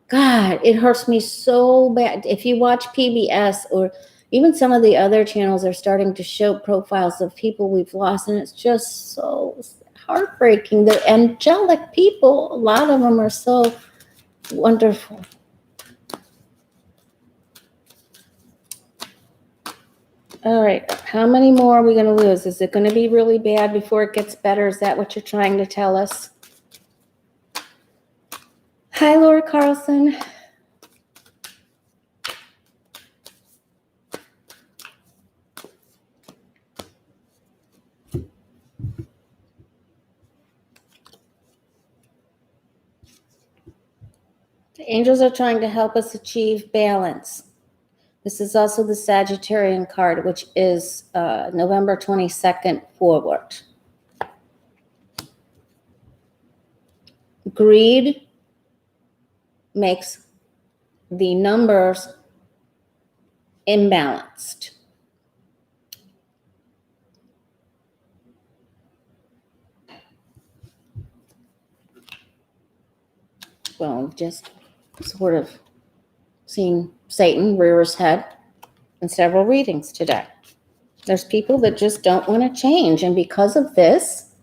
God, it hurts me so bad. If you watch PBS or even some of the other channels are starting to show profiles of people we've lost, and it's just so heartbreaking. They're angelic people. A lot of them are so wonderful. All right, how many more are we going to lose? Is it going to be really bad before it gets better? Is that what you're trying to tell us? Hi, Laura Carlson. The angels are trying to help us achieve balance. This is also the Sagittarian card, which is November 22nd forward. Greed makes the numbers imbalanced. Well, just sort of seen Satan rear his head in several readings today. There's people that just don't want to change, and because of this,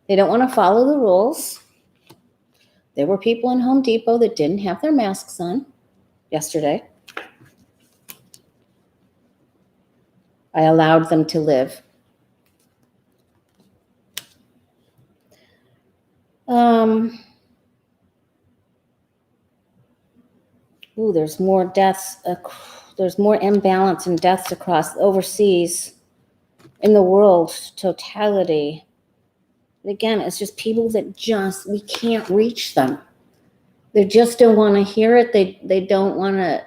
they don't want to follow the rules. There were people in Home Depot that didn't have their masks on yesterday. I allowed them to live. There's more deaths. There's more imbalance and deaths across overseas in the world totality. And again, it's just people that we can't reach them. They just don't want to hear it. They don't want to.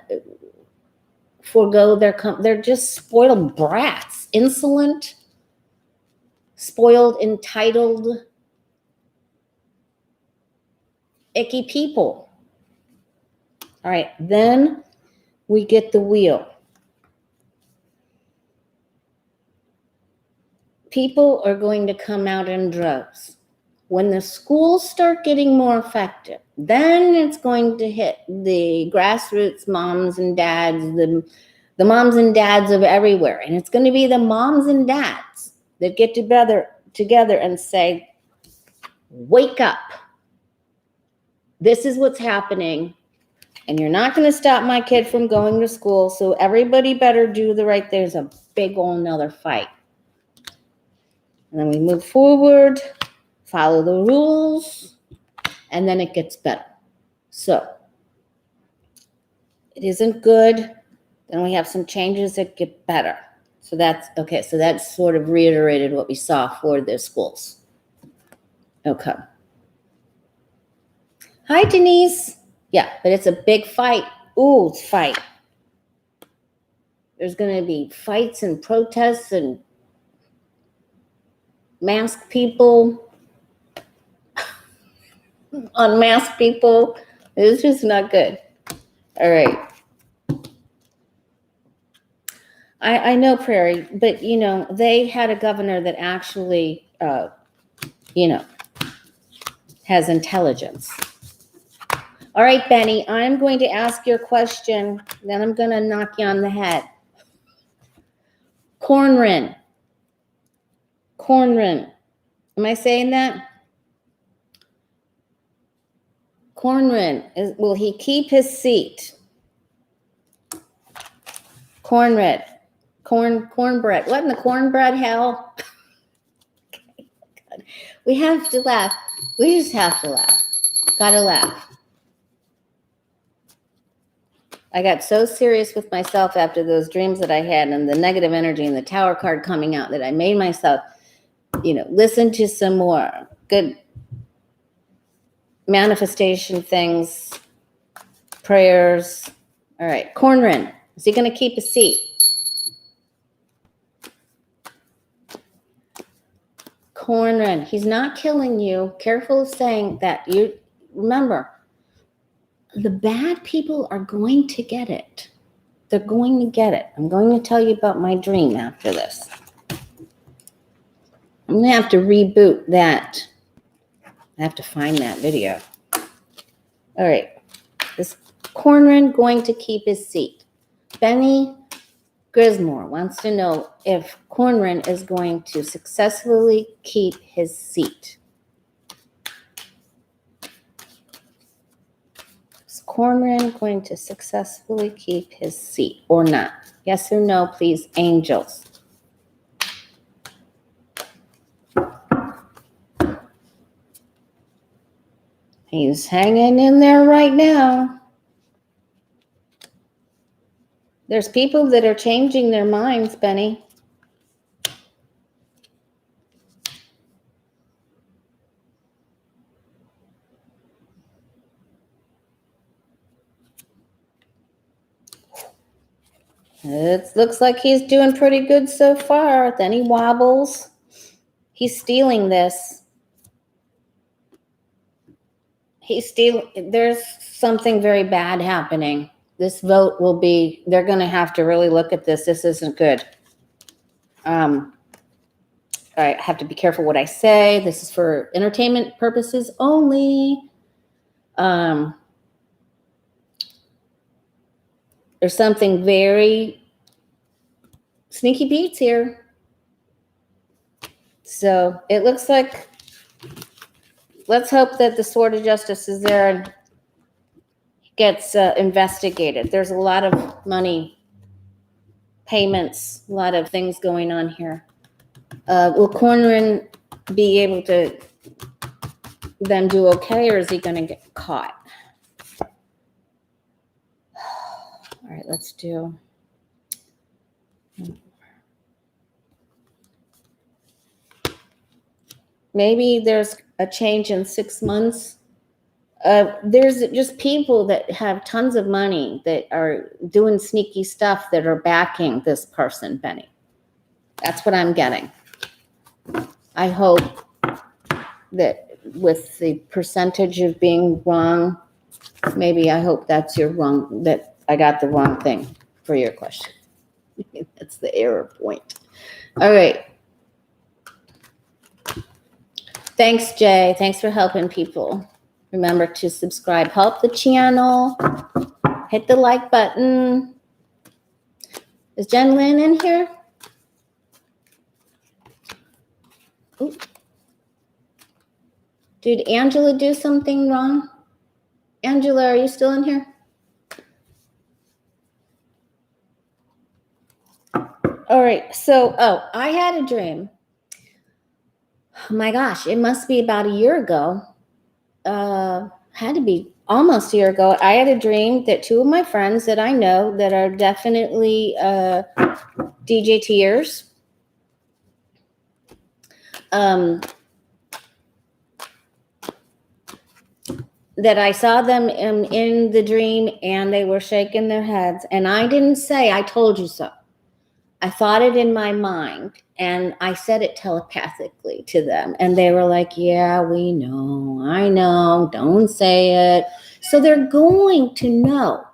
forego they're just spoiled brats, insolent, spoiled, entitled, icky people. All right, then we get the wheel. People are going to come out in droves. When the schools start getting more effective, then it's going to hit the grassroots moms and dads, the moms and dads of everywhere. And it's going to be the moms and dads that get together and say, wake up. This is what's happening. And you're not going to stop my kid from going to school. So everybody better do the right thing. There's a big old another fight. And then we move forward, follow the rules, and then it gets better. So it isn't good. Then we have some changes that get better. So that's okay. So that's sort of reiterated what we saw for the schools. Okay. Hi, Denise. Yeah, but it's a big fight. Ooh, it's fight. There's going to be fights and protests and masked people, unmasked people. It's just not good. All right. I know Prairie, but, they had a governor that actually, has intelligence. All right, Benny, I'm going to ask your question, then I'm going to knock you on the head. Cornrin. Am I saying that? Cornrin, will he keep his seat? Cornbread. What in the cornbread hell? God. We have to laugh. We just have to laugh. Gotta laugh. I got so serious with myself after those dreams that I had and the negative energy and the tower card coming out that I made myself, listen to some more good manifestation things, prayers. All right, Cornrin, is he going to keep his seat? Cornrin, he's not killing you. Careful of saying that. You remember, the bad people are going to get it. They're going to get it. I'm going to tell you about my dream after this. I'm going to have to reboot that. I have to find that video. All right. Is Cornrin going to keep his seat? Benny Grismore wants to know if Cornrin is going to successfully keep his seat. Is Cornrin going to successfully keep his seat or not? Yes or no, please, angels. He's hanging in there right now. There's people that are changing their minds, Benny. It looks like he's doing pretty good so far. Then he wobbles. He's stealing this. There's something very bad happening. This vote they're going to have to really look at this. This isn't good. I have to be careful what I say. This is for entertainment purposes only. There's something very sneaky beats here. So it looks like, let's hope that the Sword of Justice is there and gets investigated. There's a lot of money, payments, a lot of things going on here. Will Cornrin be able to then do okay, or is he going to get caught? All right, let's do. Maybe there's a change in 6 months. There's just people that have tons of money that are doing sneaky stuff that are backing this person, Benny. That's what I'm getting. I hope that with the percentage of being wrong, maybe I hope that's that I got the wrong thing for your question. That's the error point. All right. Thanks, Jay. Thanks for helping people. Remember to subscribe. Help the channel. Hit the like button. Is Jen Lynn in here? Ooh. Did Angela do something wrong? Angela, are you still in here? All right. So, I had a dream. Oh my gosh, it must be about a year ago. Had to be almost a year ago. I had a dream that two of my friends that I know that are definitely DJTers, that I saw them in the dream and they were shaking their heads. And I didn't say, I told you so. I thought it in my mind and I said it telepathically to them. And they were like, yeah, we know. I know. Don't say it. So they're going to know.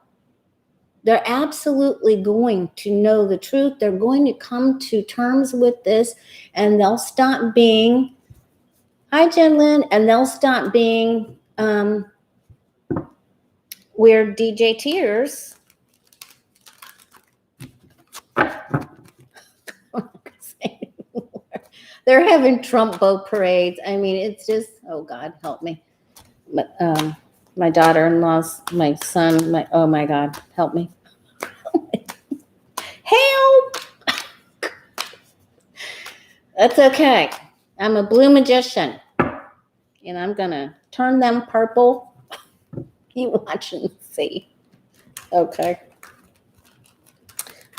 They're absolutely going to know the truth. They're going to come to terms with this and they'll stop being, hi, Jen Lynn, and they'll stop being weird DJ tears. They're having Trump boat parades. I mean, it's just, oh God, help me. But, my daughter-in-law's, my son, oh my God, help me. Help! That's okay. I'm a blue magician. And I'm going to turn them purple. You watch and see. Okay.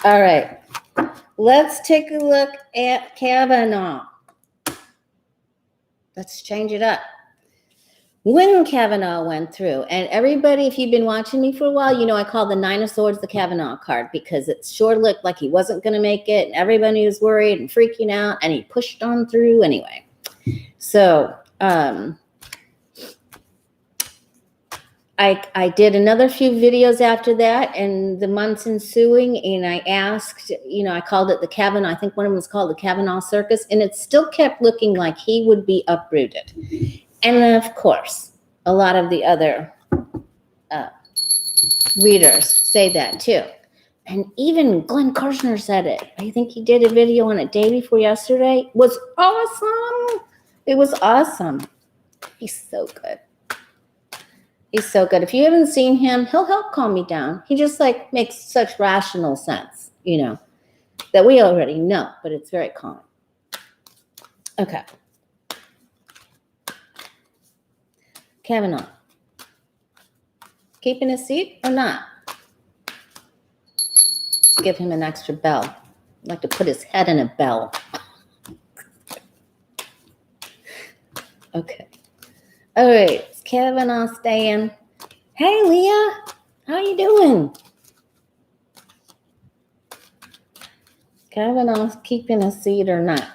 All right. Let's take a look at Kavanaugh. Let's change it up. When Kavanaugh went through, and everybody, if you've been watching me for a while, you know I call the Nine of Swords the Kavanaugh card because it sure looked like he wasn't going to make it, and everybody was worried and freaking out, and he pushed on through anyway. So I did another few videos after that and the months ensuing, and I asked, you know, I called it the Kavanaugh, I think one of them was called the Kavanaugh Circus, and it still kept looking like he would be uprooted. And of course, a lot of the other readers say that too. And even Glenn Kirshner said it. I think he did a video on it day before yesterday. It was awesome. It was awesome. He's so good. He's so good. If you haven't seen him, he'll help calm me down. He just like makes such rational sense, you know, that we already know, but it's very calm. Okay. Kavanaugh. Keeping his seat or not? Let's give him an extra bell. I'd like to put his head in a bell. Okay. All right. Kavanaugh staying. Hey, Leah. How you doing? Kavanaugh's keeping a seat or not?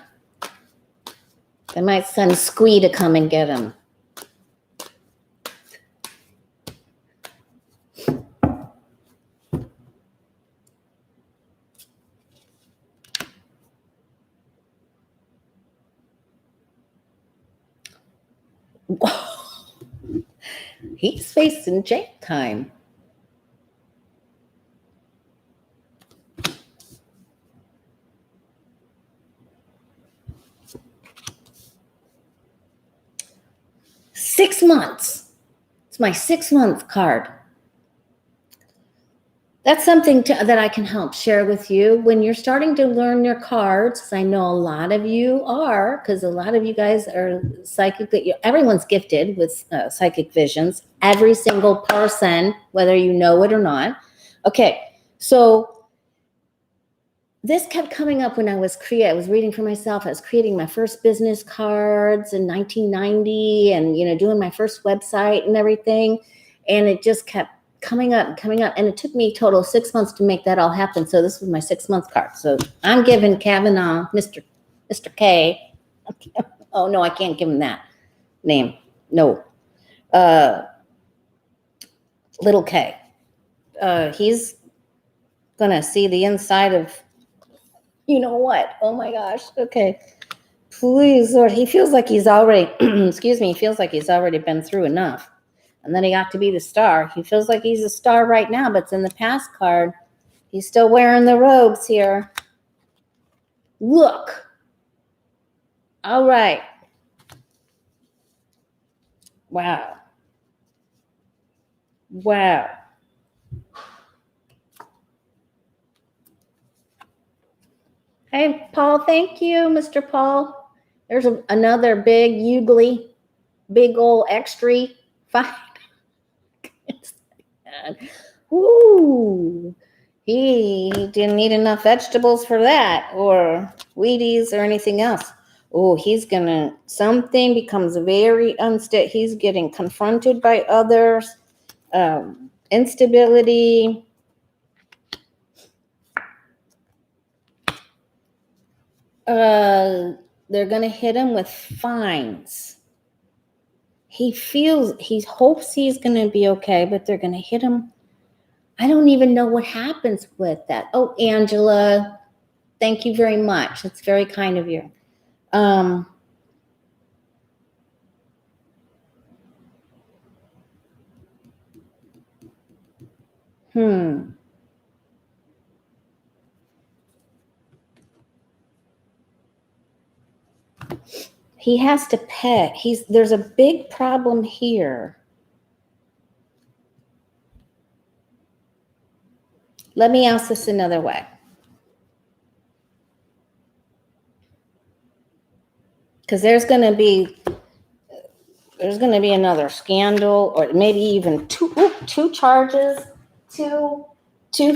They might send Squee to come and get him. He's facing jail time. Six months. It's my 6-month card. That's something that I can help share with you when you're starting to learn your cards. I know a lot of you are, because a lot of you guys are psychic. Everyone's gifted with psychic visions. Every single person, whether you know it or not. Okay, so this kept coming up when I was reading for myself. I was creating my first business cards in 1990 and, doing my first website and everything. And it just kept coming up and coming up. And it took me total 6 months to make that all happen. So this was my 6-month card. So I'm giving Kavanaugh, Mr. K. Oh, no, I can't give him that name. No. Little K. He's going to see the inside of, you know what? Oh my gosh. Okay. Please, Lord. He feels like he's already, excuse me, he feels like he's already been through enough. And then he got to be the star. He feels like he's a star right now, but it's in the past card. He's still wearing the robes here. Look. All right. Wow. Wow. Hey, Paul, thank you, Mr. Paul. There's another big Ugly, big old extra fight. Ooh, he didn't need enough vegetables for that, or Wheaties, or anything else. Oh, something becomes very unstable. He's getting confronted by others, instability. They're going to hit him with fines. He hopes he's going to be okay, but they're going to hit him. I don't even know what happens with that. Oh, Angela, thank you very much. It's very kind of you. He has to pay. There's a big problem here. Let me ask this another way. Because there's going to be another scandal, or maybe even two charges, two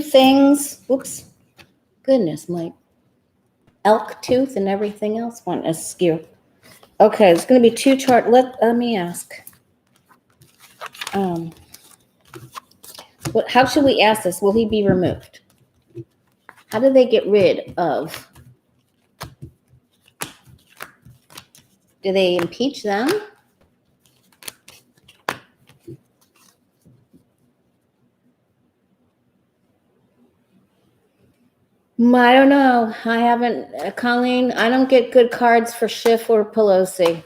things. Oops. Goodness, Mike. Elk tooth and everything else. One askew. Okay, it's going to be two charges. Let me ask. How should we ask this? Will he be removed? How do they get rid of? Do they impeach them? I don't know. I haven't, Colleen, I don't get good cards for Schiff or Pelosi.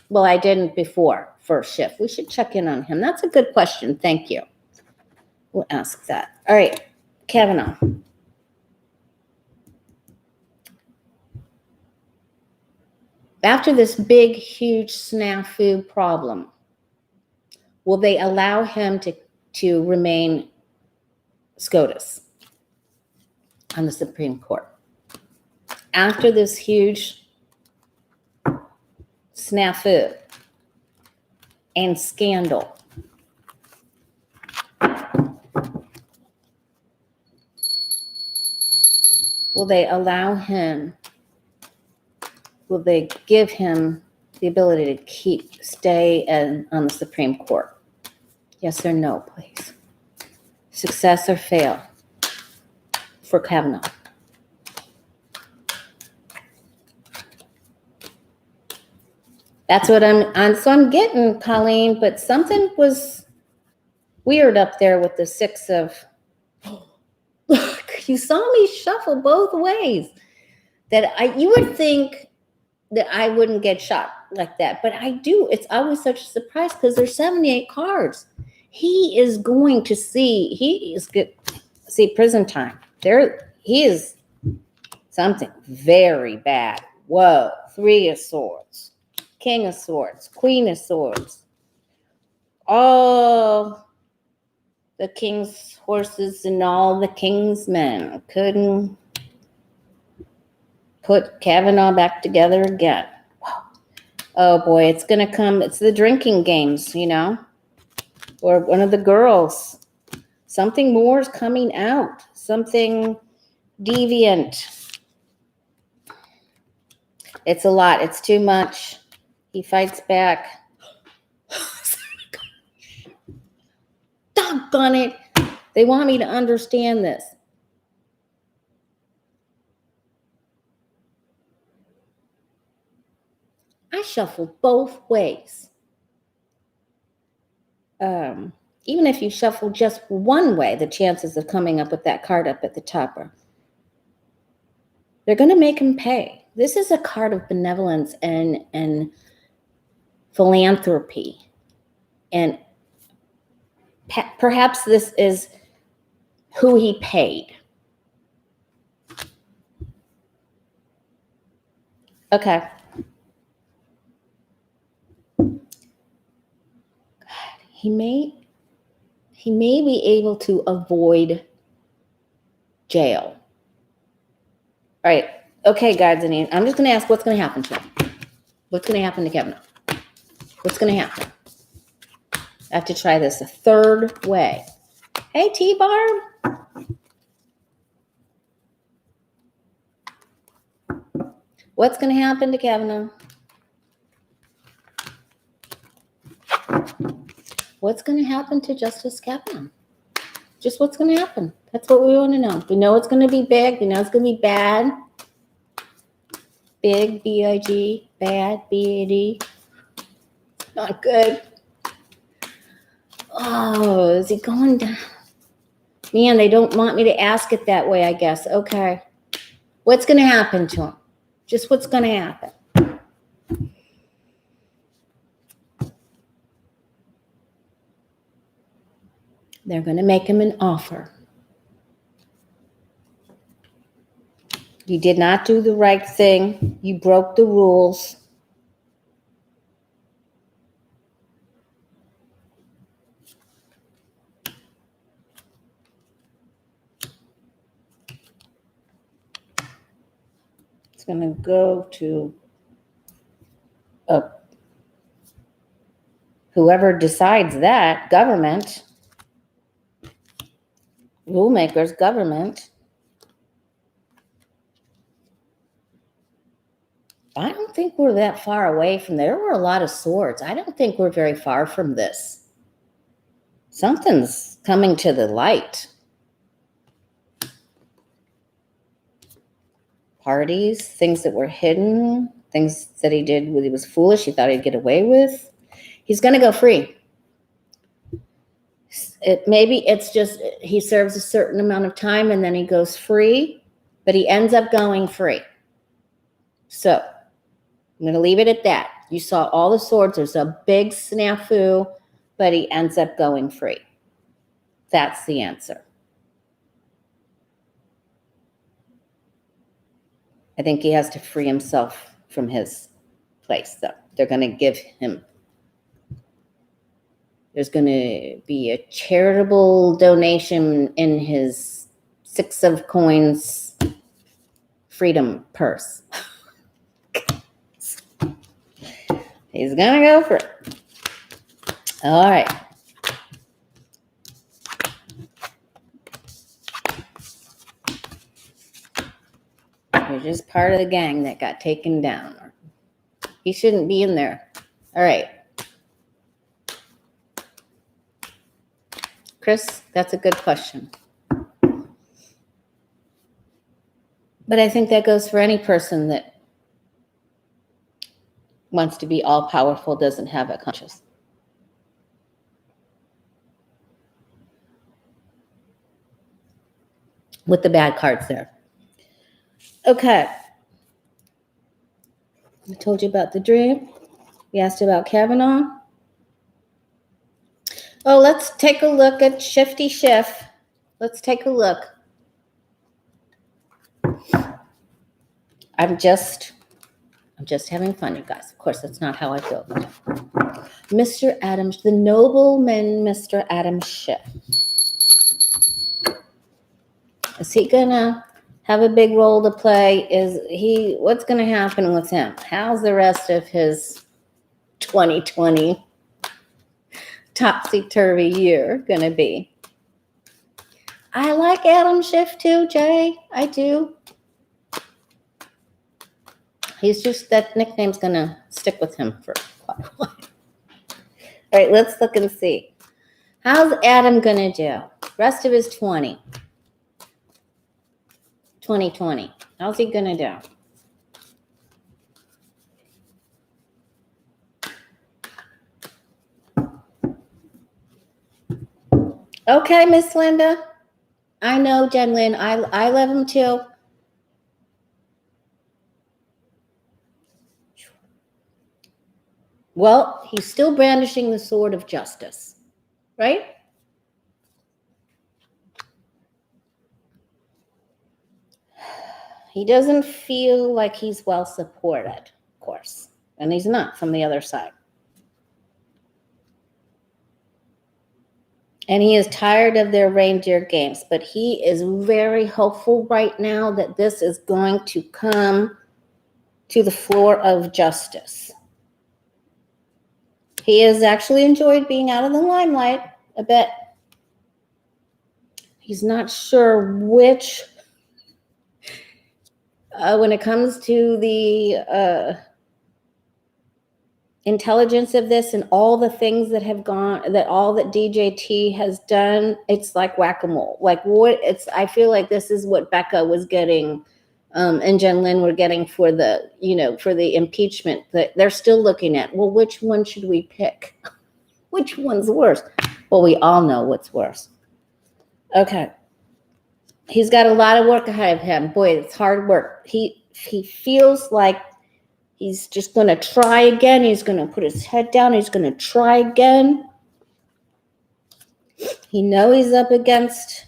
Well, I didn't before for Schiff. We should check in on him. That's a good question. Thank you. We'll ask that. All right, Kavanaugh. After this big, huge snafu problem, will they allow him to remain SCOTUS on the Supreme Court? After this huge snafu and scandal, will they allow him? Will they give him the ability to stay on the Supreme Court? Yes or no, please. Success or fail for Kavanaugh? That's what I'm getting, Colleen, but something was weird up there with the 6 of, look, you saw me shuffle both ways. You would think that I wouldn't get shot like that, but I do. It's always such a surprise because there's 78 cards. He is going to see prison time. He is something very bad. Whoa, 3 of Swords, King of Swords, Queen of Swords. All the king's horses and all the king's men couldn't put Kavanaugh back together again. Oh boy, it's going to come. It's the drinking games, or one of the girls. Something more is coming out. Something deviant. It's a lot. It's too much. He fights back. Doggone it. They want me to understand this. I shuffle both ways. Even if you shuffle just one way, the chances of coming up with that card up at the top are, they're going to make him pay. This is a card of benevolence and philanthropy. And perhaps this is who he paid. Okay. He may be able to avoid jail. All right. Okay, guys, I'm just going to ask what's going to happen to him. What's going to happen to Kevin? What's going to happen? I have to try this a third way. Hey, T-Barb. What's going to happen to Kevin? What's going to happen to Justice Kevin? Just what's going to happen? That's what we want to know. We know it's going to be big. We know it's going to be bad. Big, B-I-G. Bad, B-A-D. Not good. Oh, is he going down? Man, they don't want me to ask it that way, I guess. Okay. What's going to happen to him? Just what's going to happen? They're going to make him an offer. You did not do the right thing. You broke the rules. It's going to go to whoever decides that, government, rulemakers, government. I don't think we're that far away from there. There were a lot of swords. I don't think we're very far from this. Something's coming to the light. Parties, things that were hidden, things that he did when he was foolish, he thought he'd get away with. He's going to go free. Maybe it's just he serves a certain amount of time and then he goes free, but he ends up going free. So I'm going to leave it at that. You saw all the swords. There's a big snafu, but he ends up going free. That's the answer. I think he has to free himself from his place, though. They're going to give him, there's going to be a charitable donation in his 6 of coins freedom purse. He's going to go for it. All right. You're just part of the gang that got taken down. He shouldn't be in there. All right. Chris, that's a good question. But I think that goes for any person that wants to be all powerful, doesn't have a conscience. With the bad cards there. Okay. I told you about the dream. We asked about Kavanaugh. Oh, let's take a look at Shifty Schiff. Let's take a look. I'm just having fun, you guys. Of course, that's not how I feel. Mr. Adams, the nobleman, Mr. Adam Schiff. Is he gonna have a big role to play? What's gonna happen with him? How's the rest of his 2020 topsy-turvy year gonna be? I like Adam Schiff too, Jay. I do. He's just, that nickname's going to stick with him for quite a while. All right, let's look and see. How's Adam going to do? Rest of his 2020. How's he going to do? Okay, Miss Linda. I know, Jen Lynn. I love him too. Well, he's still brandishing the sword of justice, right? He doesn't feel like he's well supported, of course, and he's not from the other side. And he is tired of their reindeer games, but he is very hopeful right now that this is going to come to the floor of justice. He has actually enjoyed being out of the limelight a bit. He's not sure which, when it comes to the intelligence of this and all the things that have gone, that all that DJT has done, it's like whack-a-mole. Like what it's, I feel like this is what Becca was getting, and Jen Lynn were getting for the, for the impeachment. That they're still looking at, well, which one should we pick? Which one's worse? Well, we all know what's worse. Okay. He's got a lot of work ahead of him. Boy, it's hard work. He feels like he's just going to try again. He's going to put his head down. He's going to try again. He knows he's up against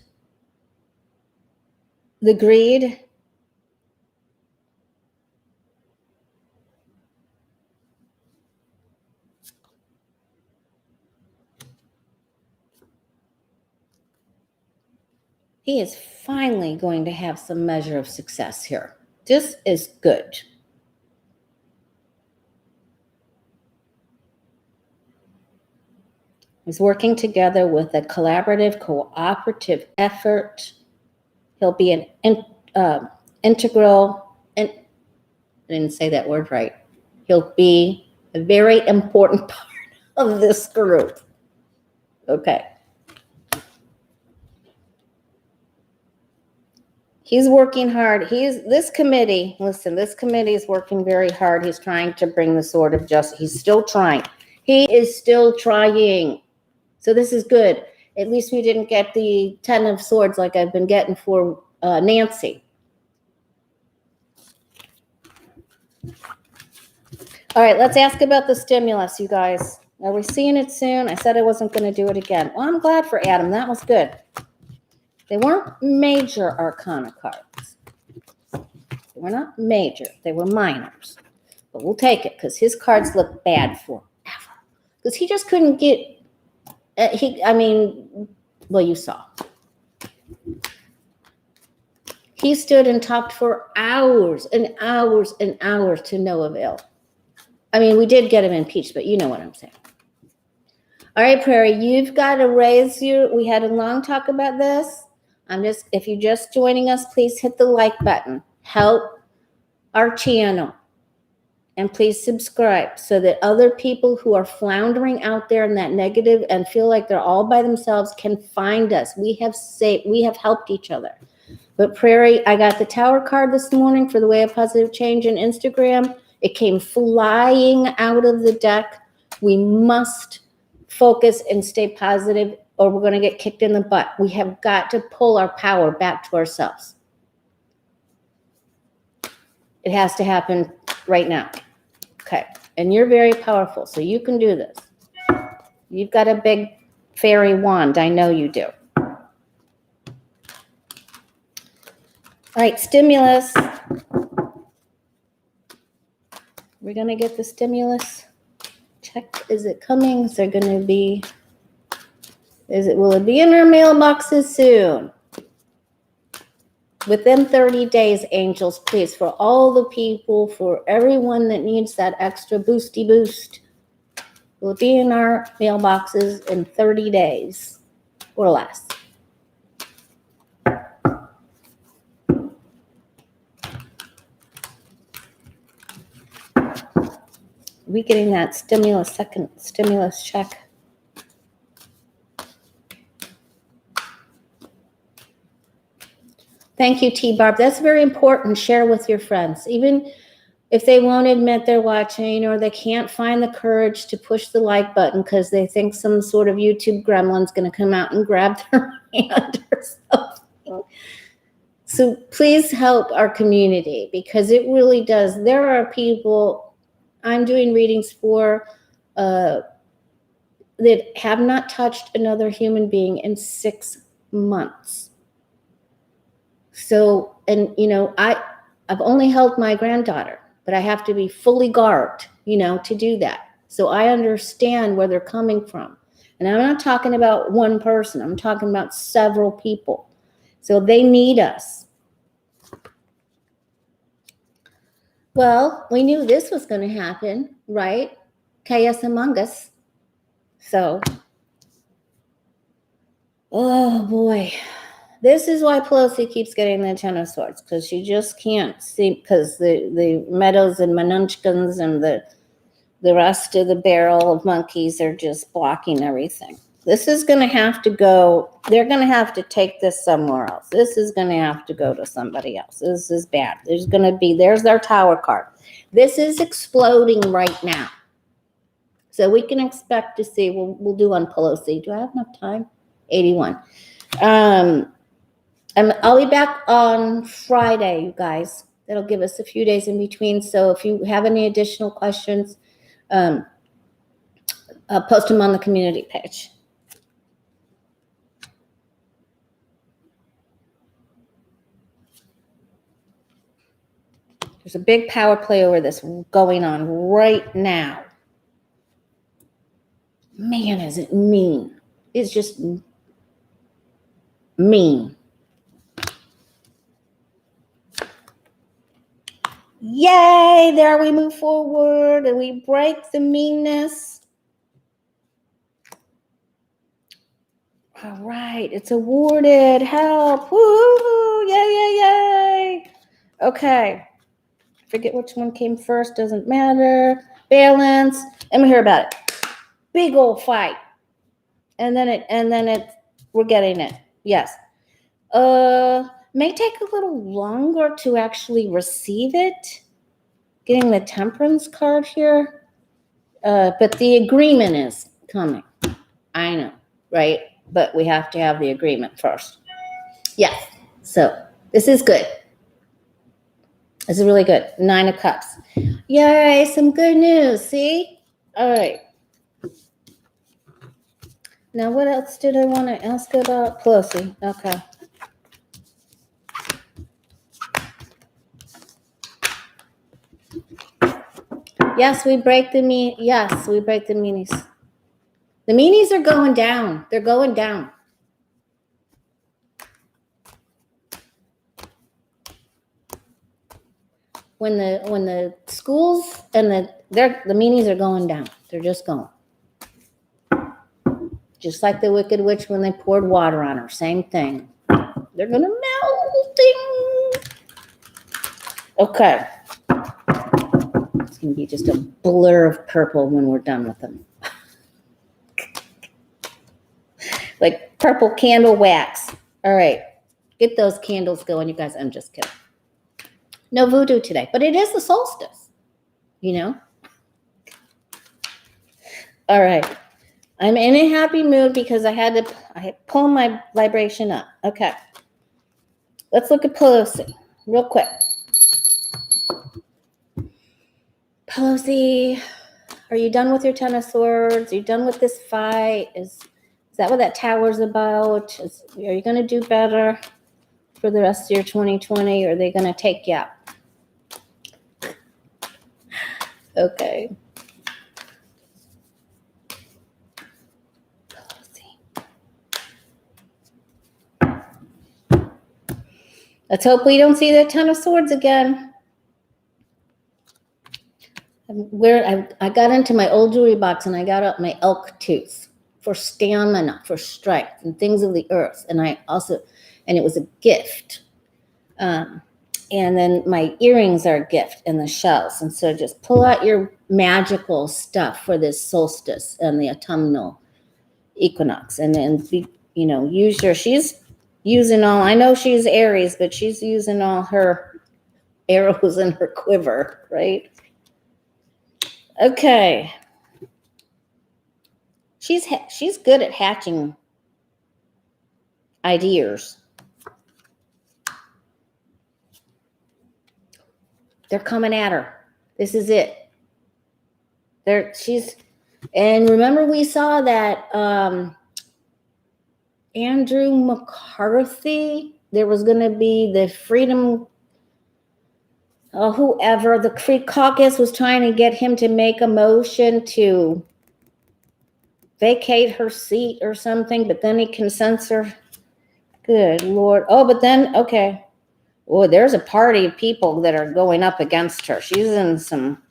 the greed. He is finally going to have some measure of success here. This is good. He's working together with a collaborative, cooperative effort. He'll be an integral, and I didn't say that word right. He'll be a very important part of this group. Okay. He's working hard. This committee is working very hard. He's trying to bring the sword of justice. He's still trying. He is still trying. So this is good. At least we didn't get the 10 of swords like I've been getting for Nancy. All right, let's ask about the stimulus, you guys. Are we seeing it soon? I said I wasn't going to do it again. Well, I'm glad for Adam. That was good. They weren't major arcana cards. They were not major. They were minors. But we'll take it because his cards look bad forever. Because he just couldn't get, well, you saw. He stood and talked for hours and hours and hours to no avail. I mean, we did get him impeached, but you know what I'm saying. All right, Prairie, you've got to raise your, we had a long talk about this. If you're just joining us, please hit the like button. Help our channel. And please subscribe so that other people who are floundering out there in that negative and feel like they're all by themselves can find us. We have helped each other. But Prairie, I got the Tower card this morning for the Way of Positive Change in Instagram. It came flying out of the deck. We must focus and stay positive, or we're going to get kicked in the butt. We have got to pull our power back to ourselves. It has to happen right now. Okay. And you're very powerful, so you can do this. You've got a big fairy wand. I know you do. All right, stimulus. We're going to get the stimulus check. Is it coming? Is there going to be, will it be in our mailboxes soon? Within 30 days, angels, please, for all the people, for everyone that needs that extra boosty boost. Will it be in our mailboxes in 30 days or less? we getting that second stimulus check? Thank you, T-Barb. That's very important. Share with your friends. Even if they won't admit they're watching or they can't find the courage to push the like button because they think some sort of YouTube gremlin's going to come out and grab their hand or something. So please help our community because it really does. There are people I'm doing readings for that have not touched another human being in 6 months. So, and I've only held my granddaughter, but I have to be fully garbed, to do that. So I understand where they're coming from. And I'm not talking about one person. I'm talking about several people. So they need us. Well, we knew this was going to happen, right? Chaos among us. So, oh boy. This is why Pelosi keeps getting the Ten of Swords, because she just can't see, because the Meadows and Munchkins and the rest of the barrel of monkeys are just blocking everything. This is going to have to go, they're going to have to take this somewhere else. This is going to have to go to somebody else. This is bad. There's their Tower card. This is exploding right now. So we can expect to see, we'll do on Pelosi. Do I have enough time? 81. And I'll be back on Friday, you guys. That'll give us a few days in between. So if you have any additional questions, post them on the community page. There's a big power play over this going on right now. Man, is it mean. It's just mean. Yay, there we move forward and we break the meanness. All right, it's awarded. Help. Woo-hoo. Yay, yay, yay. Okay. Forget which one came first. Doesn't matter. Balance. Let me hear about it. Big old fight. And then we're getting it. Yes. May take a little longer to actually receive it. Getting the Temperance card here. But the agreement is coming. I know, right? But we have to have the agreement first. Yes. So this is good. This is really good. 9 of Cups. Yay, some good news. See? All right. Now, what else did I want to ask about? Pelosi. Okay. Yes, we break the meanies. The meanies are going down. They're going down. When the schools and the meanies are going down. They're just going. Just like the Wicked Witch when they poured water on her. Same thing. They're going to melting. Okay. It's going to be just a blur of purple when we're done with them. Like purple candle wax. All right. Get those candles going, you guys. I'm just kidding. No voodoo today. But it is the solstice. All right. I'm in a happy mood because I had pull my vibration up. Okay. Let's look at Pelosi real quick. Pelosi, are you done with your Ten of Swords? Are you done with this fight? Is that what that tower's about? Are you going to do better for the rest of your 2020? Or are they going to take you out? Okay. Let's hope we don't see that Ten of Swords again. I got into my old jewelry box and I got out my elk tooth for stamina, for strength, and things of the earth. And it was a gift. And then my earrings are a gift and the shells. And so just pull out your magical stuff for this solstice and the autumnal equinox. And then, she's using all, I know she's Aries, but she's using all her arrows in her quiver, right? Okay. She's good at hatching ideas. They're coming at her. This is it. And remember we saw that Andrew McCarthy, there was going to be the freedom, whoever, the Free Caucus was trying to get him to make a motion to vacate her seat or something, but then he can censor. Good Lord. Oh, but then, okay. Oh, there's a party of people that are going up against her. She's in some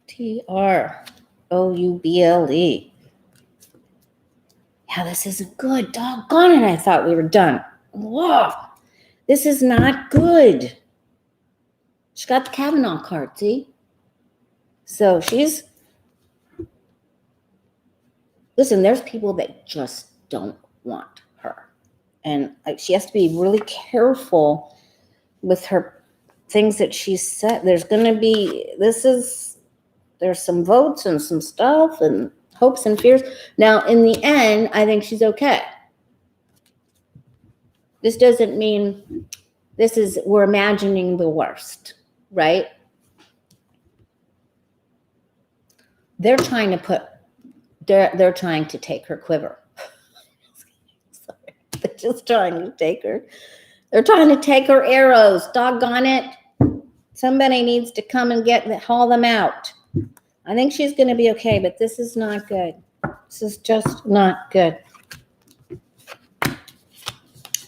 TROUBLE. Yeah, this isn't good. Doggone it. I thought we were done. Whoa. This is not good. She got the Kavanaugh card, see? So listen, there's people that just don't want her. And she has to be really careful with her things that she said. There's some votes and some stuff and hopes and fears. Now, in the end, I think she's okay. This doesn't mean we're imagining the worst, right? They're trying to take her quiver. They're just trying to take her. They're trying to take her arrows. Doggone it. Somebody needs to come and haul them out. I think she's going to be okay, but this is not good. This is just not good.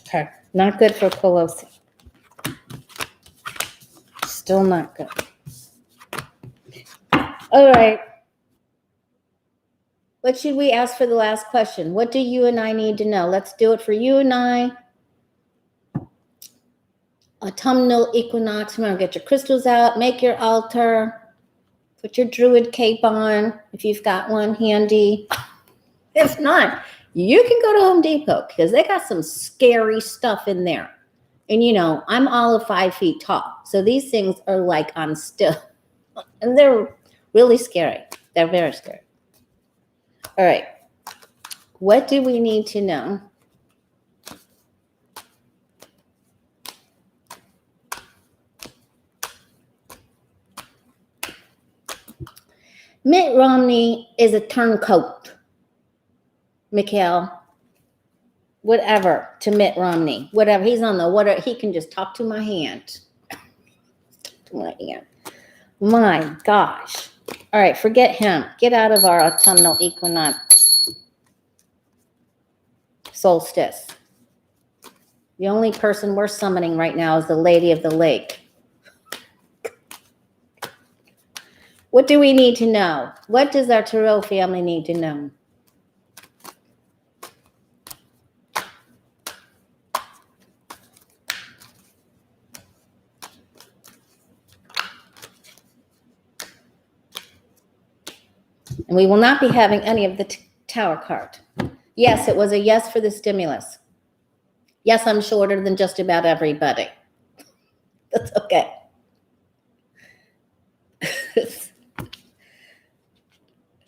Okay. Not good for Pelosi. Still not good. All right. What should we ask for the last question? What do you and I need to know? Let's do it for you and I. Autumnal equinox. Remember, get your crystals out, make your altar, put your druid cape on if you've got one handy. If not, you can go to Home Depot because they got some scary stuff in there. And I'm all of 5 feet tall. So these things are like on still. And they're really scary. They're very scary. All right. What do we need to know? Mitt Romney is a turncoat. Mikhail. Whatever to Mitt Romney. Whatever. He's on he can just talk to my hand. My gosh. All right, forget him. Get out of our autumnal equinox solstice. The only person we're summoning right now is the Lady of the Lake. What do we need to know? What does our Tarot family need to know? And we will not be having any of the Tower card. Yes, it was a yes for the stimulus. Yes, I'm shorter than just about everybody. That's okay.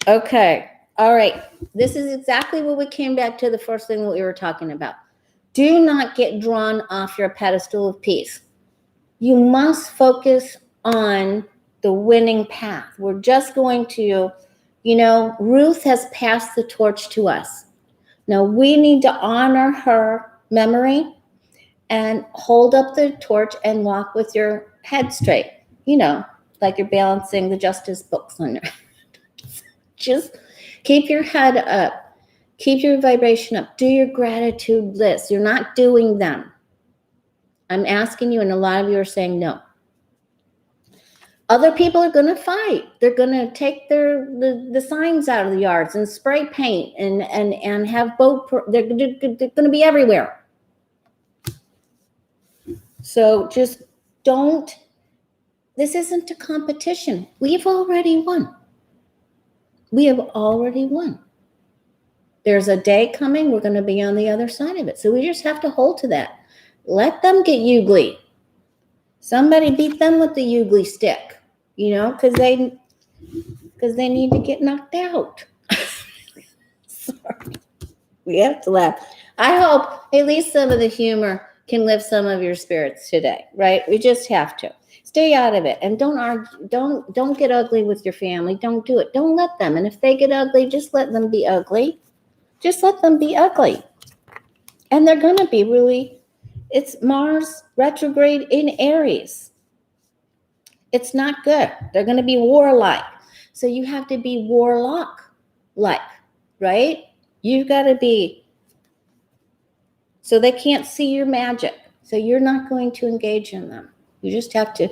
Okay. All right. This is exactly what we came back to the first thing that we were talking about. Do not get drawn off your pedestal of peace. You must focus on the winning path. We're just going to, Ruth has passed the torch to us. Now we need to honor her memory and hold up the torch and walk with your head straight, like you're balancing the justice books on your head. Just keep your head up. Keep your vibration up. Do your gratitude list. You're not doing them. I'm asking you, and a lot of you are saying no. Other people are going to fight. They're going to take the signs out of the yards and spray paint and have they're going to be everywhere. So just don't, this isn't a competition. We've already won. We have already won. There's a day coming, we're going to be on the other side of it. So we just have to hold to that. Let them get ugly. Somebody beat them with the ugly stick, because they need to get knocked out. Sorry. We have to laugh. I hope at least some of the humor can lift some of your spirits today, right? We just have to. Stay out of it and don't argue. Don't get ugly with your family. Don't do it. Don't let them. And if they get ugly, just let them be ugly. Just let them be ugly. And they're going to be really, it's Mars retrograde in Aries. It's not good. They're going to be warlike. So you have to be warlock-like, right? You've got to be, so they can't see your magic. So you're not going to engage in them. You just have to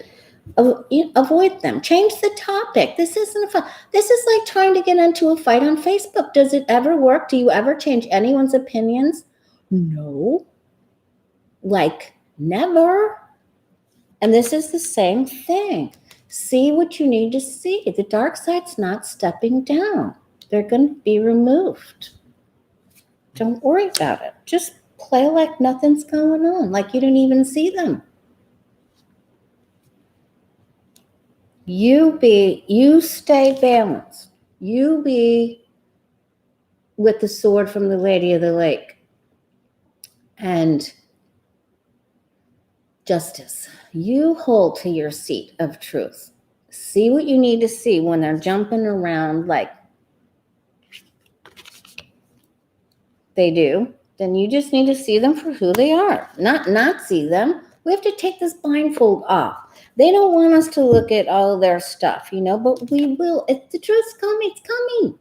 avoid them. Change the topic. This isn't fun. This is like trying to get into a fight on Facebook. Does it ever work? Do you ever change anyone's opinions? No. Like never. And this is the same thing. See what you need to see. The dark side's not stepping down. They're going to be removed. Don't worry about it. Just play like nothing's going on, like you didn't even see them. You stay balanced. You be with the sword from the Lady of the Lake. And justice. You hold to your seat of truth. See what you need to see when they're jumping around like they do. Then you just need to see them for who they are. Not see them. We have to take this blindfold off. They don't want us to look at all their stuff, but we will. If the truth's coming, it's coming.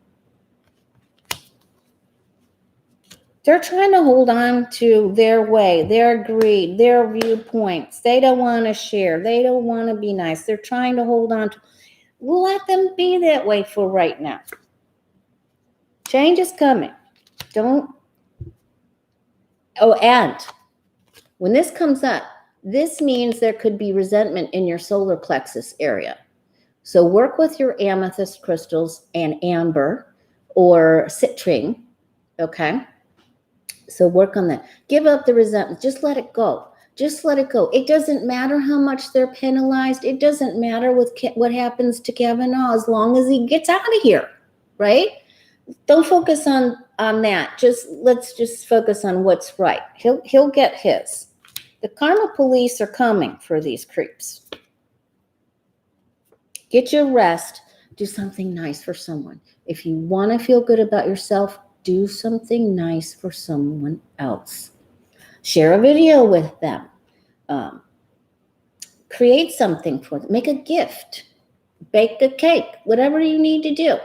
They're trying to hold on to their way, their greed, their viewpoints. They don't want to share. They don't want to be nice. They're trying to hold on to. We'll let them be that way for right now. Change is coming. And when this comes up, this means there could be resentment in your solar plexus area. So work with your amethyst crystals and amber or citrine, okay? So work on that. Give up the resentment. Just let it go. Just let it go. It doesn't matter how much they're penalized. It doesn't matter what happens to Kavanaugh as long as he gets out of here, right? Don't focus on that. Let's just focus on what's right. He'll get his. The karma police are coming for these creeps. Get your rest. Do something nice for someone. If you want to feel good about yourself, do something nice for someone else. Share a video with them. Create something for them. Make a gift. Bake a cake. Whatever you need to do.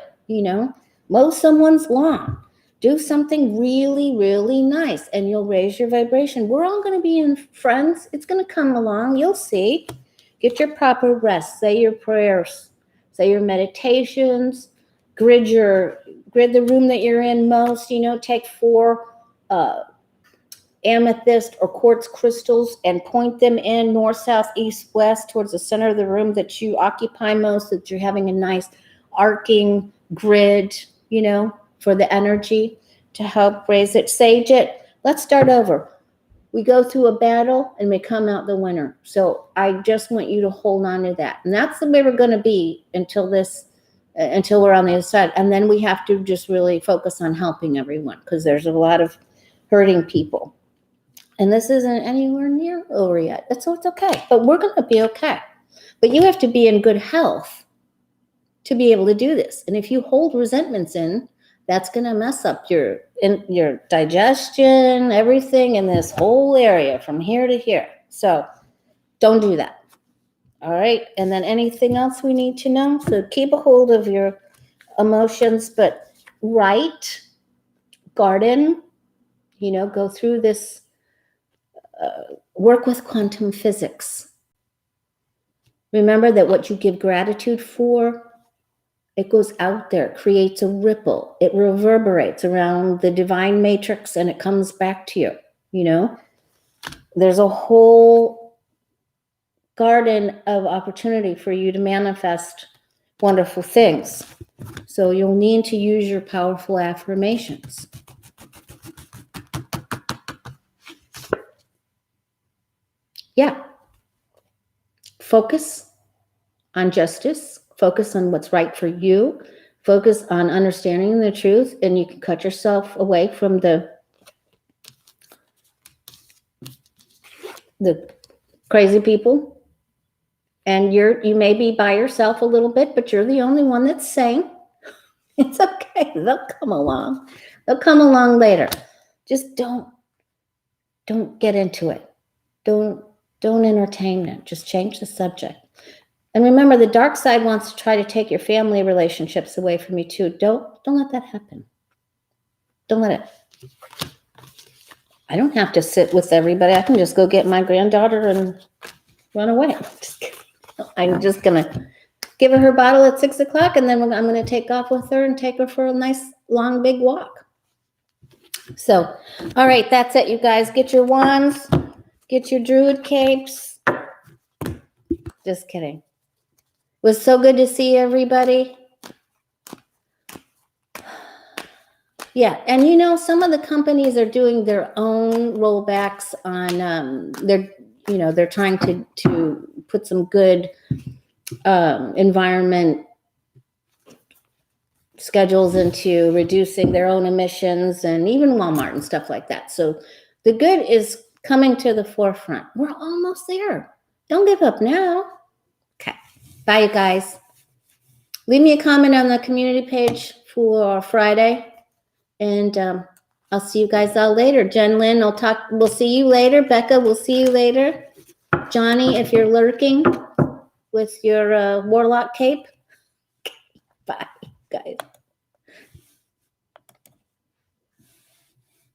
Mow someone's lawn. Do something really, really nice, and you'll raise your vibration. We're all going to be friends. It's going to come along. You'll see. Get your proper rest. Say your prayers. Say your meditations. Grid the room that you're in most. Take 4 amethyst or quartz crystals and point them in north, south, east, west towards the center of the room that you occupy most, that you're having a nice arcing grid, for the energy to help raise it. Sage it. Let's start over. We go through a battle and we come out the winner. So I just want you to hold on to that. And that's the way we're going to be until we're on the other side. And then we have to just really focus on helping everyone, because there's a lot of hurting people. And this isn't anywhere near over yet. So it's okay. But we're going to be okay. But you have to be in good health to be able to do this. And if you hold resentments in, that's going to mess up your digestion, everything in this whole area from here to here. So don't do that. All right. And then anything else we need to know? So keep a hold of your emotions, but write, garden, go through this, work with quantum physics. Remember that what you give gratitude for, it goes out there, creates a ripple. It reverberates around the divine matrix and it comes back to you. You know, there's a whole garden of opportunity for you to manifest wonderful things. So you'll need to use your powerful affirmations. Yeah. Focus on justice. Focus on what's right for you. Focus on understanding the truth, and you can cut yourself away from the crazy people. And you may be by yourself a little bit, but you're the only one that's sane. It's okay. They'll come along. They'll come along later. Just don't get into it. Don't entertain it. Just change the subject. And remember, the dark side wants to try to take your family relationships away from you too. Don't let that happen. Don't let it. I don't have to sit with everybody. I can just go get my granddaughter and run away. I'm just gonna give her bottle at 6 o'clock, and then I'm gonna take off with her and take her for a nice long big walk. So, all right, that's it, you guys. Get your wands, get your druid capes. Just kidding. It was so good to see everybody. Yeah, and you know, some of the companies are doing their own rollbacks on they're trying to put some good environment schedules into reducing their own emissions, and even Walmart and stuff like that. So the good is coming to the forefront. We're almost there. Don't give up now. Okay. Bye, you guys. Leave me a comment on the community page for Friday. And I'll see you guys all later. Jen Lynn, we'll see you later. Becca, we'll see you later. Johnny, if you're lurking with your warlock cape. Bye, guys.